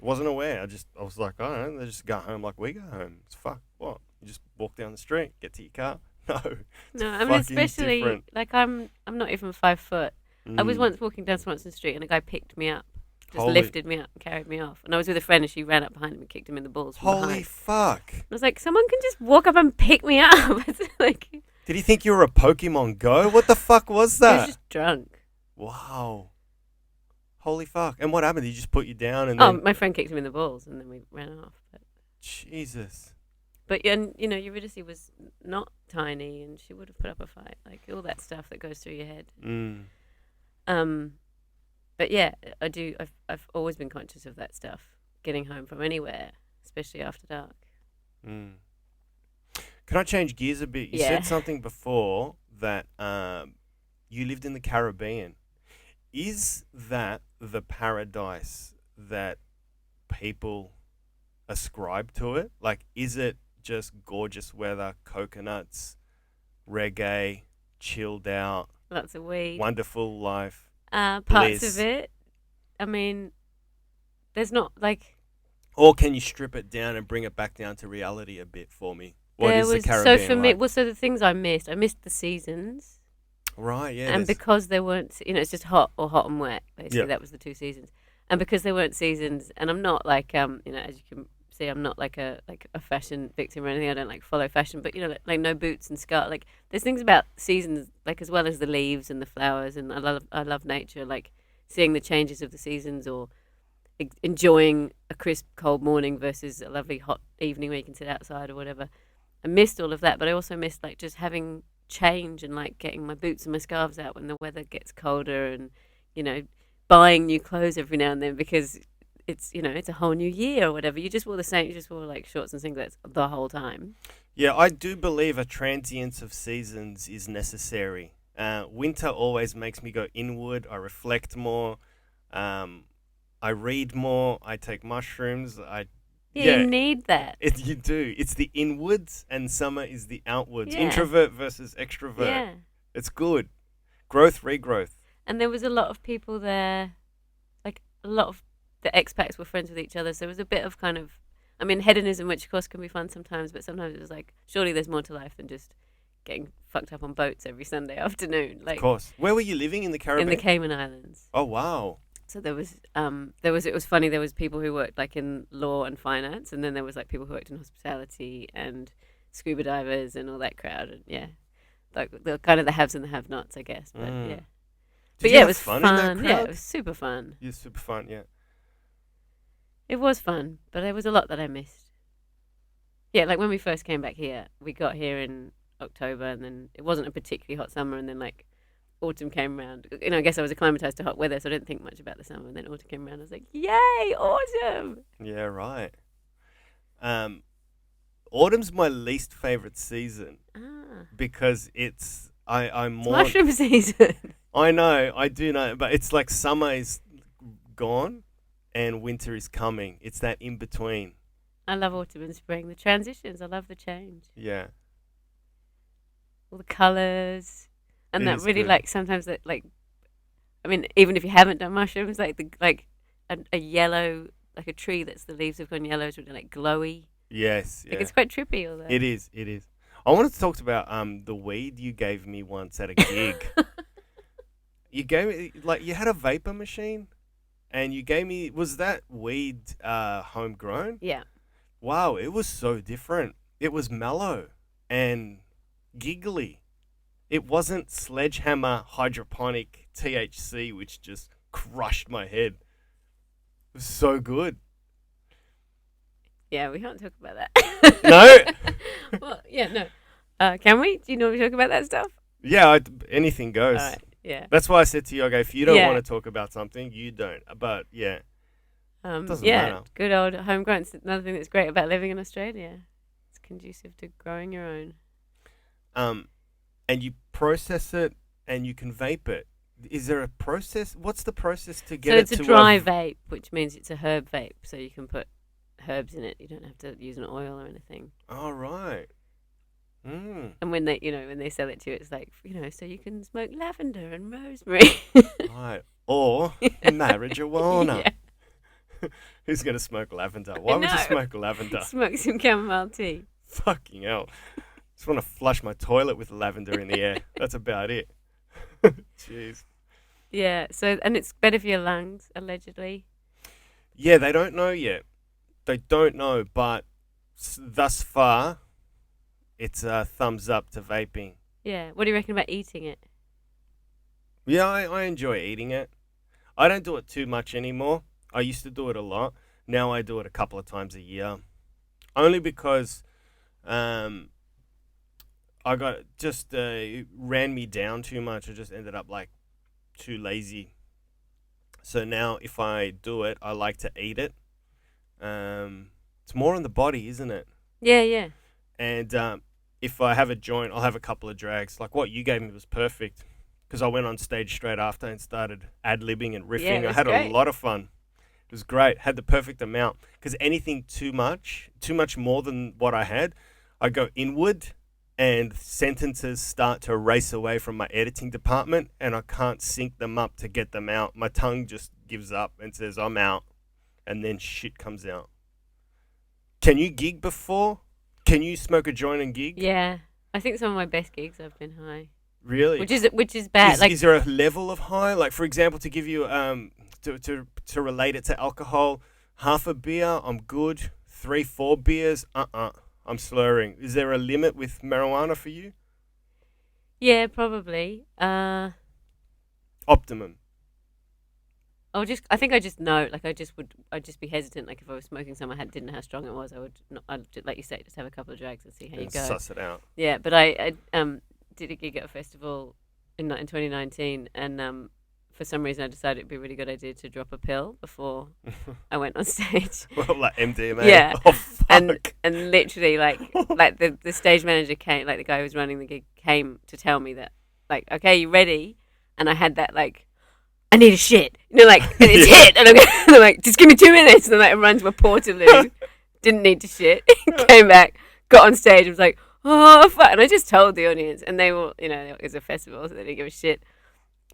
Wasn't aware. I was like, I don't know, they just go home like we go home. It's fuck, what? You just walk down the street, get to your car. No. No, I mean, especially, different. like, I'm not even 5 foot. I was Mm. once walking down Swanson Street and a guy picked me up, just Holy- lifted me up and carried me off. And I was with a friend and she ran up behind him and kicked him in the balls from Holy behind. fuck. I was like, someone can just walk up and pick me up. It's like, Did he think you were a Pokemon Go? What the fuck was I was that? just drunk. Wow. Holy fuck. And what happened? Did he just put you down and Oh, then... my friend kicked him in the balls and then we ran off. Jesus. But and you know, Eurydice was not tiny, and she would have put up a fight. Like all that stuff that goes through your head. Mm. But yeah, I do. I've always been conscious of that stuff. Getting home from anywhere, especially after dark. Mm. Can I change gears a bit? You Yeah. said something before that you lived in the Caribbean. Is that the paradise that people ascribe to it? Like, is it just gorgeous weather, coconuts, reggae, chilled out, Lots of weed. wonderful life? Parts bliss? of it. I mean, there's not like Or can you strip it down and bring it back down to reality a bit for me? What there is was the Caribbean so for me. like? Well, so the things I missed the seasons, Right, yeah. and there's- because there weren't, it's just hot or hot and wet. Basically, Yeah. that was the 2 seasons. And because there weren't seasons, and I'm not like as you can see, I'm not like a fashion victim or anything. I don't like follow fashion, but like no boots and scarf. Like there's things about seasons, like as well as the leaves and the flowers, and I love nature, like seeing the changes of the seasons or enjoying a crisp cold morning versus a lovely hot evening where you can sit outside or whatever. I missed all of that, but I also missed like just having change and like getting my boots and my scarves out when the weather gets colder, and buying new clothes every now and then because it's a whole new year or whatever. You just wore the same. You just wore like shorts and singlets the whole time. Yeah, I do believe a transience of seasons is necessary. Winter always makes me go inward. I reflect more. I read more. I take mushrooms. You need that. You do. It's the inwards, and summer is the outwards. Yeah. Introvert versus extrovert. Yeah. It's good. Growth, regrowth. And there was a lot of people there, like a lot of the expats were friends with each other. So there was a bit of kind of, I mean, hedonism, which of course can be fun sometimes, but sometimes it was like, surely there's more to life than just getting fucked up on boats every Sunday afternoon. Like Of course. Where were you living in the in Caribbean? the Cayman Islands. Oh, wow. So it was funny. There was people who worked like in law and finance, and then there was like people who worked in hospitality and scuba divers and all that crowd. And yeah, like the kind of the haves and the have-nots, I guess. But Mm. yeah, Did but you yeah, have it was fun fun. in that Yeah, crowd? it was super fun. Yeah, super fun, yeah. It was fun, but there was a lot that I missed. Yeah, like when we first came back here, we got here in October, and then it wasn't a particularly hot summer, and then like autumn came around. I guess I was acclimatized to hot weather, so I didn't think much about the summer. And then autumn came around, I was like, "Yay, autumn!" Yeah, right. Autumn's my least favorite season Ah, because I'm it's more... mushroom season. I know, I do know, but it's like summer is gone and winter is coming. It's that in between. I love autumn and spring. The transitions, I love the change. Yeah. All the colours, and It that is really good. like sometimes that like, I mean, even if you haven't done mushrooms, like a yellow, like a tree that's the leaves have gone yellow is really like glowy. Yes. Like Yeah. it's quite trippy. All that. It is. It is. I wanted to talk about the weed you gave me once at a gig. You gave me you had a vapor machine, and you gave me, was that weed homegrown? Yeah. Wow, it was so different. It was mellow and giggly. It wasn't sledgehammer hydroponic THC, which just crushed my head. It was so good. Yeah, we can't talk about that. No? Well, yeah, no. Can we? Do you normally talk about that stuff? Yeah, anything goes. All right. Yeah. That's why I said to you, okay, if you don't Yeah. want to talk about something, you don't. But yeah, doesn't yeah, matter. good old homegrown. It's another thing that's great about living in Australia. It's conducive to growing your own. And you process it and you can vape it. Is there a process? What's the process to get So it it's a to dry vape, which means it's a herb vape. So you can put herbs in it. You don't have to use an oil or anything. All right. Mm. And when they sell it to you, it's like, so you can smoke lavender and rosemary. Right. Or marijuana. Yeah, Who's going to smoke lavender? I Why would you know. smoke lavender? Smoke some chamomile tea. Fucking hell. Just want to flush my toilet with lavender in the air. That's about it. Jeez. Yeah. So, and it's better for your lungs, allegedly. Yeah, they don't know yet. They don't know, but thus far, it's a thumbs up to vaping. Yeah. What do you reckon about eating it? Yeah, I enjoy eating it. I don't do it too much anymore. I used to do it a lot. Now I do it a couple of times a year. Only because I got just it ran me down too much. I just ended up like too lazy. So now if I do it, I like to eat it. It's more on the body, isn't it? Yeah, yeah. And if I have a joint, I'll have a couple of drags. Like what you gave me was perfect because I went on stage straight after and started ad-libbing and riffing. Yeah, it I was had great. a lot of fun. It was great. Had the perfect amount because anything too much more than what I had, I go inward and sentences start to race away from my editing department and I can't sync them up to get them out. My tongue just gives up and says, I'm out. And then shit comes out. Can you gig before? Can you smoke a joint and gig? Yeah. I think some of my best gigs I've been high. Really? Which is bad. Is there a level of high? Like, for example, to give you, to relate it to alcohol, half a beer, I'm good. 3-4 beers, I'm slurring. Is there a limit with marijuana for you? Yeah, probably. Optimum. I think I just know. Like, I'd just be hesitant. Like, if I was smoking some, didn't know how strong it was. I'd like you say, just have a couple of drags and see how you go. Suss it out. Yeah, but I did a gig at a festival in 2019, and for some reason I decided it'd be a really good idea to drop a pill before I went on stage. Well, like MDMA. Yeah. Oh, fuck. And literally like the stage manager came, like the guy who was running the gig came to tell me that, like, okay, you ready? And I had that like, I need a shit. Like, and it's hit. And I'm like, just give me 2 minutes. And then like, I ran to a Portaloo. Didn't need to shit. Came back, got on stage, and was like, oh, fuck. And I just told the audience. And they were, it was a festival, so they didn't give a shit.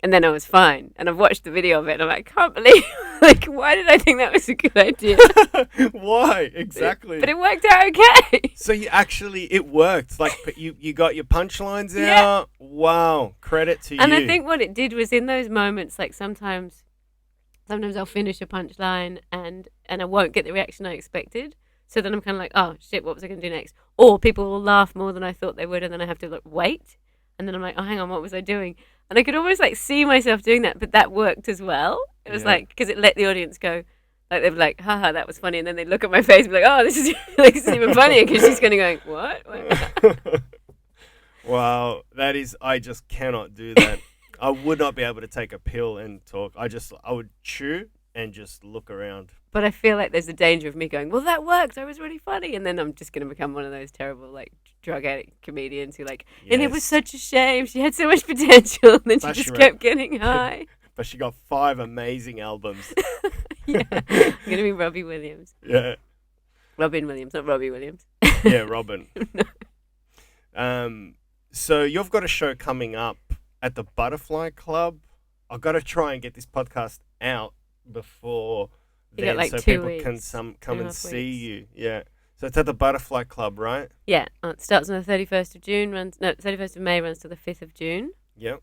And then I was fine. And I've watched the video of it, and I'm like, I can't believe, like, why did I think that was a good idea? Why? Exactly. But it worked out okay. So it worked. Like, but you got your punchlines out. Yeah. Wow. Credit to you. And I think what it did was in those moments, like sometimes I'll finish a punchline and I won't get the reaction I expected. So then I'm kind of like, oh shit, what was I going to do next? Or people will laugh more than I thought they would, and then I have to like wait. And then I'm like, oh, hang on, what was I doing? And I could almost like see myself doing that, but that worked as well. It was like, because it let the audience go, like they'd be like, haha, that was funny. And then they'd look at my face and be like, oh, this is like, this is even funnier, because she's kind of going, what? Wow, I just cannot do that. I would not be able to take a pill and talk. I would chew and just look around. But I feel like there's a danger of me going, well, that worked. I was really funny. And then I'm just going to become one of those terrible, like, drug addict comedians who, like, and it was such a shame. She had so much potential. And then she just kept getting high. But she got 5 amazing albums. Yeah. I'm going to be Robbie Williams. Yeah. Robin Williams, not Robbie Williams. Yeah, Robin. No. So you've got a show coming up at the Butterfly Club. I've got to try and get this podcast out before then, like so 2 people weeks, can come and see you. Yeah. So it's at the Butterfly Club, right? Yeah. It starts on the 31st of June, 31st of May, runs to the 5th of June. Yep.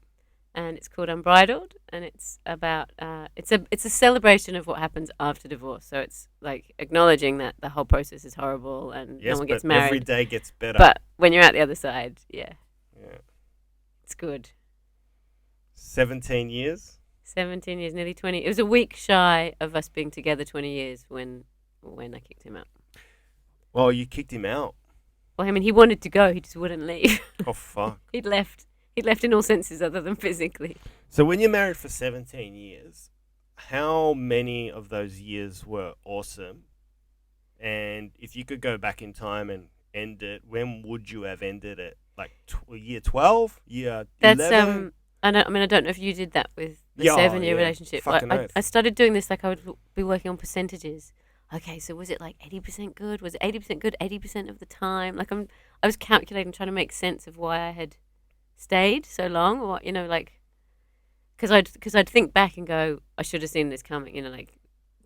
And it's called Unbridled, and it's about it's a celebration of what happens after divorce. So it's like acknowledging that the whole process is horrible and no one gets married. Every day gets better. But when you're out the other side, yeah, it's good. 17 years. 17 years, nearly 20. It was a week shy of us being together 20 years when I kicked him out. Well, you kicked him out. Well, I mean, he wanted to go, he just wouldn't leave. Oh fuck. He'd left in all senses other than physically. So when you're married for 17 years, how many of those years were awesome? And if you could go back in time and end it, when would you have ended it? Like year 12? Year 11? I don't know if you did that with the 7-year relationship. I started doing this, like I would be working on percentages. Okay, so was it like 80% good? Was it 80% good 80% of the time? Like I was calculating, trying to make sense of why I had stayed so long, or like, because I'd think back and go, I should have seen this coming. Like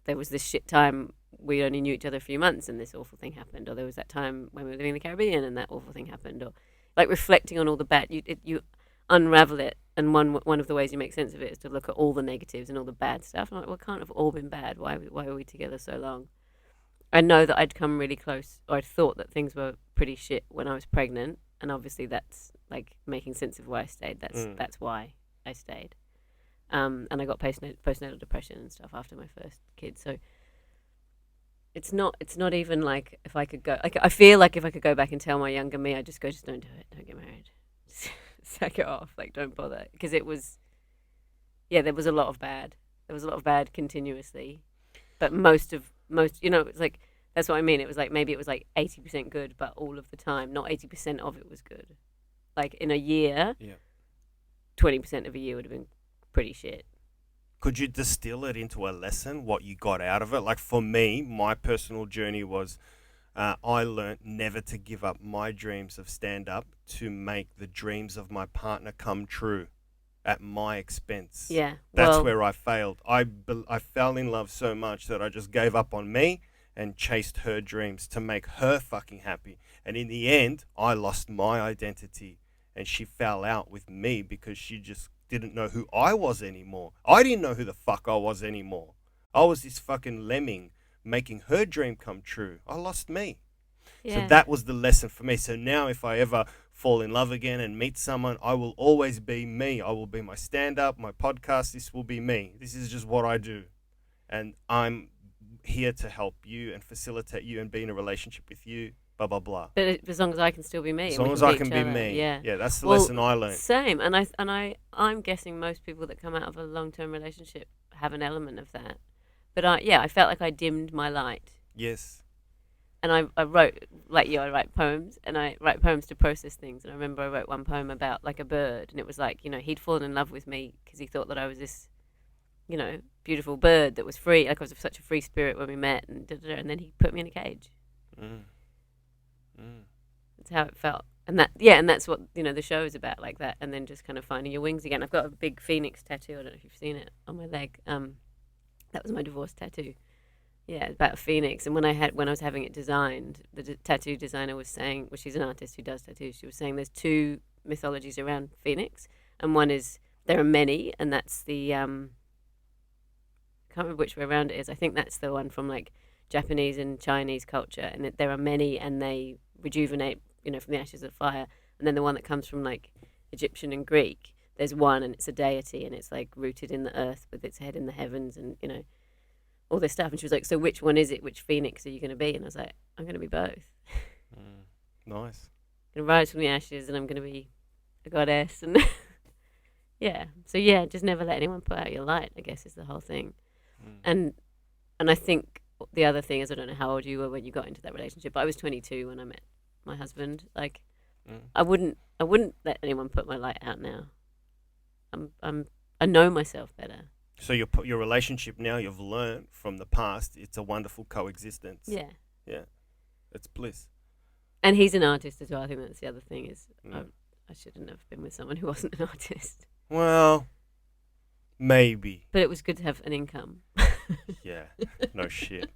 there was this shit time we only knew each other a few months and this awful thing happened, or there was that time when we were living in the Caribbean and that awful thing happened, or like reflecting on all the bad. You unravel it, and one of the ways you make sense of it is to look at all the negatives and all the bad stuff. I'm like, well, it can't have all been bad. Why were we together so long? I know that I'd come really close, or I thought that things were pretty shit when I was pregnant, and obviously that's like making sense of why I stayed. That's why I stayed. And I got postnatal depression and stuff after my first kid. So it's not even like if I could go. Like I feel like if I could go back and tell my younger me, I'd just go, just don't do it, don't get married, sack it off, like don't bother, because it was, there was a lot of bad. There was a lot of bad continuously, but most it's like, that's what I mean. It was like, maybe it was like 80% good, but all of the time, not 80% of it was good. Like in a year, 20% of a year would have been pretty shit. Could you distill it into a lesson, what you got out of it? Like for me, my personal journey was I learnt never to give up my dreams of stand-up to make the dreams of my partner come true at my expense. Yeah. That's where I failed. I fell in love so much that I just gave up on me and chased her dreams to make her fucking happy. And in the end, I lost my identity and she fell out with me because she just didn't know who I was anymore. I didn't know who the fuck I was anymore. I was this fucking lemming making her dream come true. I lost me. Yeah. So that was the lesson for me. So now if I ever fall in love again and meet someone, I will always be me. I will be my stand-up, my podcast. This will be me. This is just what I do. And I'm here to help you and facilitate you and be in a relationship with you, blah, blah, blah. But as long as I can still be me. As long as I can be me. Yeah, that's the lesson I learned. Same. And I'm guessing most people that come out of a long-term relationship have an element of that. But I felt like I dimmed my light. Yes. And I wrote, like you, I write poems, and I write poems to process things. And I remember I wrote one poem about like a bird, and it was like, he'd fallen in love with me because he thought that I was this, beautiful bird that was free. Like I was such a free spirit when we met, and and then he put me in a cage. That's how it felt. And that's what, the show is about, like that. And then just kind of finding your wings again. I've got a big phoenix tattoo. I don't know if you've seen it on my leg. That was my divorce tattoo. Yeah, about a phoenix. And when I was having it designed, the tattoo designer was saying, well, she's an artist who does tattoos. She was saying there's two mythologies around phoenix, and one is there are many, and that's the I can't remember which way around it is. I think that's the one from like Japanese and Chinese culture, and that there are many, and they rejuvenate, from the ashes of fire. And then the one that comes from like Egyptian and Greek, there's one, and it's a deity, and it's like rooted in the earth with its head in the heavens, and all this stuff. And she was like, so which one is it? Which phoenix are you going to be? And I was like, I'm going to be both. Nice. I'm going to rise from the ashes, and I'm going to be a goddess. And just never let anyone put out your light, I guess, is the whole thing. And I think the other thing is, I don't know how old you were when you got into that relationship, but I was 22 when I met my husband. Like, I wouldn't let anyone put my light out now. I know myself better. So your relationship now, you've learned from the past, it's a wonderful coexistence. Yeah. Yeah. It's bliss. And he's an artist as well. I think that's the other thing is I shouldn't have been with someone who wasn't an artist. Well, maybe. But it was good to have an income. Yeah. No shit.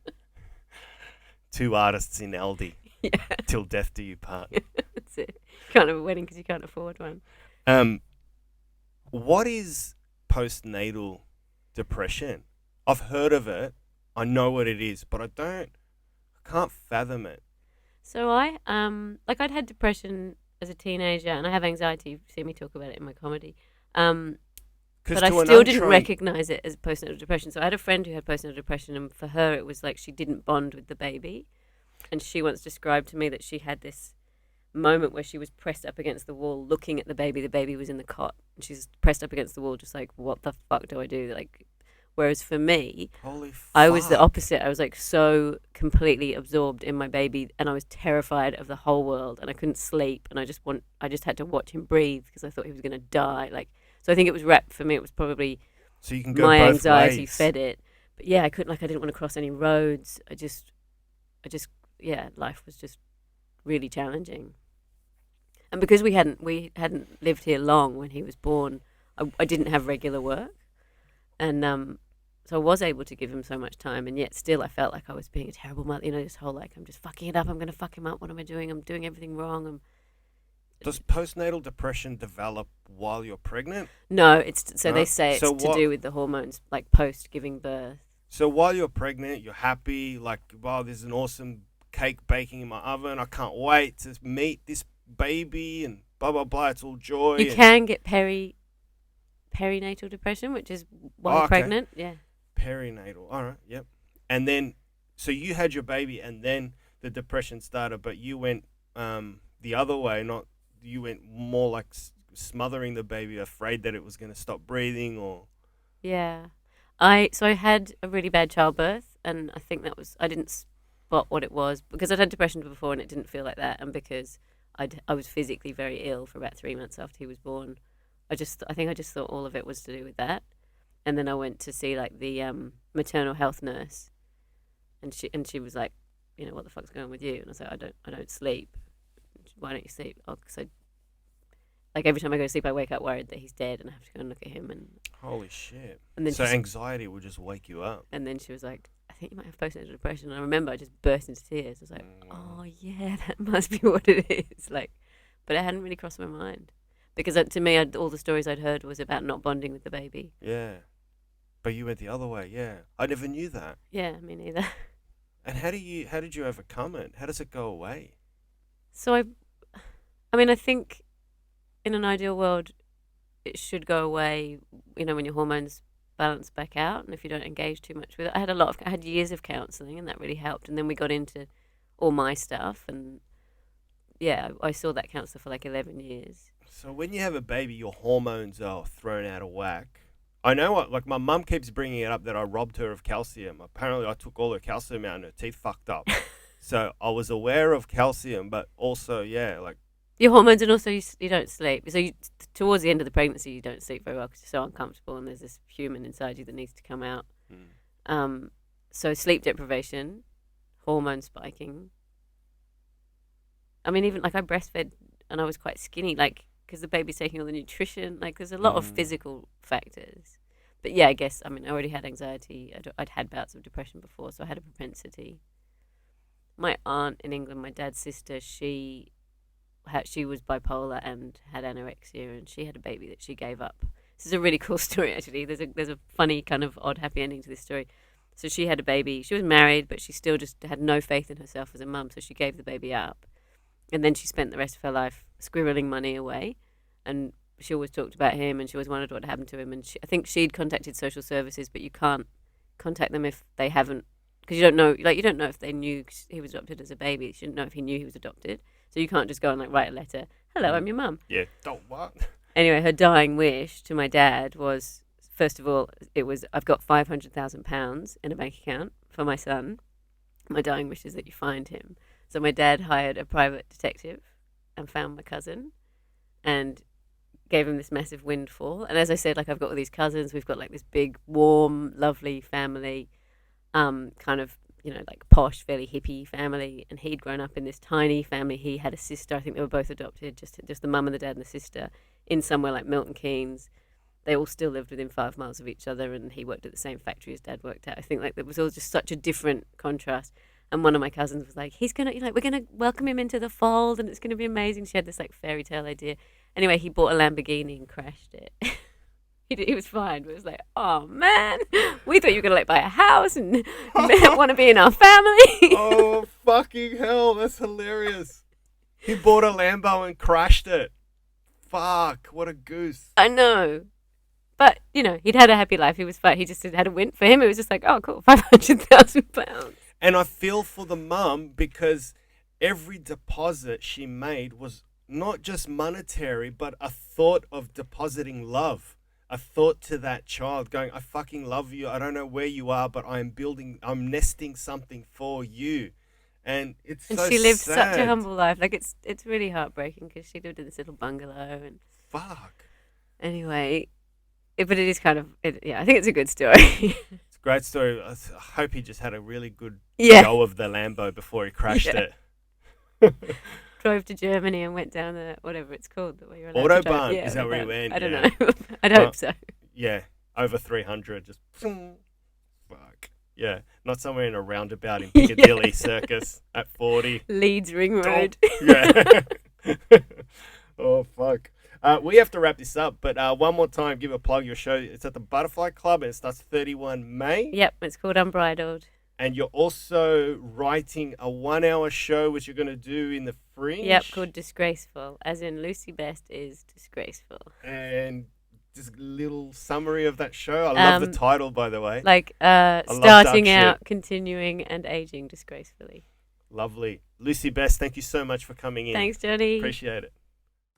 Two artists in Aldi. Yeah. Till death do you part. That's it. You can't have a wedding because you can't afford one. What is postnatal depression? I've heard of it. I know what it is, but I can't fathom it. So I'd had depression as a teenager, and I have anxiety. You've seen me talk about it in my comedy. But I still didn't recognize it as postnatal depression. So I had a friend who had postnatal depression, and for her it was like she didn't bond with the baby. And she once described to me that she had this moment where she was pressed up against the wall looking at the baby. The baby was in the cot, and she's pressed up against the wall just like, what the fuck do I do? Like, whereas for me, I was the opposite. I was like so completely absorbed in my baby, and I was terrified of the whole world, and I couldn't sleep, and I just had to watch him breathe because I thought he was going to die. Like, so I think it was for me, it was probably so you can go my both anxiety ways. Fed it. But yeah, I didn't want to cross any roads. Life was just really challenging. And because we hadn't lived here long when he was born, I didn't have regular work, and so I was able to give him so much time, and yet still I felt like I was being a terrible mother. This whole like, I'm just fucking it up. I'm going to fuck him up. What am I doing? I'm doing everything wrong. Does postnatal depression develop while you're pregnant? No, it's so No? they say it's So to what- do with the hormones, like post giving birth. So while you're pregnant, you're happy, like, wow, there's an awesome cake baking in my oven. I can't wait to meet this baby and blah, blah, blah. It's all joy. You and can get perinatal depression, which is while you're okay. pregnant. Yeah. Perinatal. All right, yep. And then, so you had your baby and then the depression started, but you went the other way, you went more like smothering the baby, afraid that it was going to stop breathing or... Yeah. I had a really bad childbirth, and I think I didn't spot what it was because I'd had depression before and it didn't feel like that, and because I was physically very ill for about 3 months after he was born. I think I just thought all of it was to do with that. And then I went to see like the maternal health nurse, and she was like, what the fuck's going on with you? And I was like, I don't sleep. Why don't you sleep? Oh, because like every time I go to sleep, I wake up worried that he's dead, and I have to go and look at him. And Holy shit. And then so anxiety will just wake you up. And then she was like, I think you might have postnatal depression. And I remember I just burst into tears. I was like, oh yeah, that must be what it is. Like, but it hadn't really crossed my mind because to me, all the stories I'd heard was about not bonding with the baby. Yeah. But you went the other way, yeah. I never knew that. Yeah, me neither. And how did you overcome it? How does it go away? So I think in an ideal world, it should go away, when your hormones balance back out and if you don't engage too much with it. I had years of counselling and that really helped. And then we got into all my stuff and yeah, I saw that counsellor for like 11 years. So when you have a baby, your hormones are thrown out of whack. I know like my mum keeps bringing it up that I robbed her of calcium. Apparently I took all her calcium out and her teeth fucked up. So I was aware of calcium, but also, yeah, like... Your hormones, and also you don't sleep. So towards the end of the pregnancy, you don't sleep very well because you're so uncomfortable and there's this human inside you that needs to come out. So sleep deprivation, hormone spiking. I mean, even like I breastfed and I was quite skinny, like because the baby's taking all the nutrition. Like there's a lot of physical factors. But yeah, I guess, I already had anxiety. I'd had bouts of depression before, so I had a propensity. My aunt in England, my dad's sister, she was bipolar and had anorexia, and she had a baby that she gave up. This is a really cool story, actually. There's a funny kind of odd happy ending to this story. So she had a baby. She was married, but she still just had no faith in herself as a mum, so she gave the baby up. And then she spent the rest of her life squirreling money away, and she always talked about him, and she always wondered what happened to him. And I think she'd contacted social services, but you can't contact them if they haven't, because you don't know if they knew he was adopted as a baby. You shouldn't know if he knew he was adopted. So you can't just go and like write a letter. Hello, I'm your mum. Yeah, don't what? Anyway, her dying wish to my dad was, first of all, I've got £500,000 in a bank account for my son. My dying wish is that you find him. So my dad hired a private detective and found my cousin and gave him this massive windfall. And as I said, like I've got all these cousins. We've got like this big, warm, lovely family, kind of, like posh, fairly hippie family. And he'd grown up in this tiny family. He had a sister. I think they were both adopted, just the mum and the dad and the sister, in somewhere like Milton Keynes. They all still lived within 5 miles of each other, and he worked at the same factory his dad worked at. I think like it was all just such a different contrast. And one of my cousins was like, he's gonna, we're gonna welcome him into the fold, and it's gonna be amazing. She had this like fairy tale idea. Anyway, he bought a Lamborghini and crashed it. He was fine, but it was like, oh man, we thought you were gonna like buy a house and want to be in our family. Oh fucking hell, that's hilarious. He bought a Lambo and crashed it. Fuck, what a goose. I know. But, he'd had a happy life. He was fine. He just had a win. For him, it was just like, oh, cool, £500,000. And I feel for the mum because every deposit she made was not just monetary, but a thought of depositing love. A thought to that child going, I fucking love you. I don't know where you are, but I'm nesting something for you. And it's so sad. And she lived such a humble life. Like, it's really heartbreaking because she lived in this little bungalow. And fuck. Anyway, but it is kind of, I think it's a good story. It's a great story. I hope he just had a really good go of the Lambo before he crashed it. drove to Germany and went down the whatever it's called, where you're allowed to drive. Autobahn, Yeah, is that where you went? I don't Yeah. know. I'd hope so. Yeah, over 300, just fuck. Yeah, not somewhere in a roundabout in Piccadilly Circus at 40. Leeds Ring Road. Yeah. Oh, fuck. We have to wrap this up, but one more time, give a plug your show. It's at the Butterfly Club and it starts 31 May. Yep, it's called Unbridled. And you're also writing a 1 hour show, which you're going to do in the Fringe. Yep, called Disgraceful, as in Lucy Best is disgraceful. And just a little summary of that show. I love the title, by the way. Like love starting dark out, shit. continuing, and aging disgracefully. Lovely. Lucy Best, thank you so much for coming in. Thanks, Johnny. Appreciate it.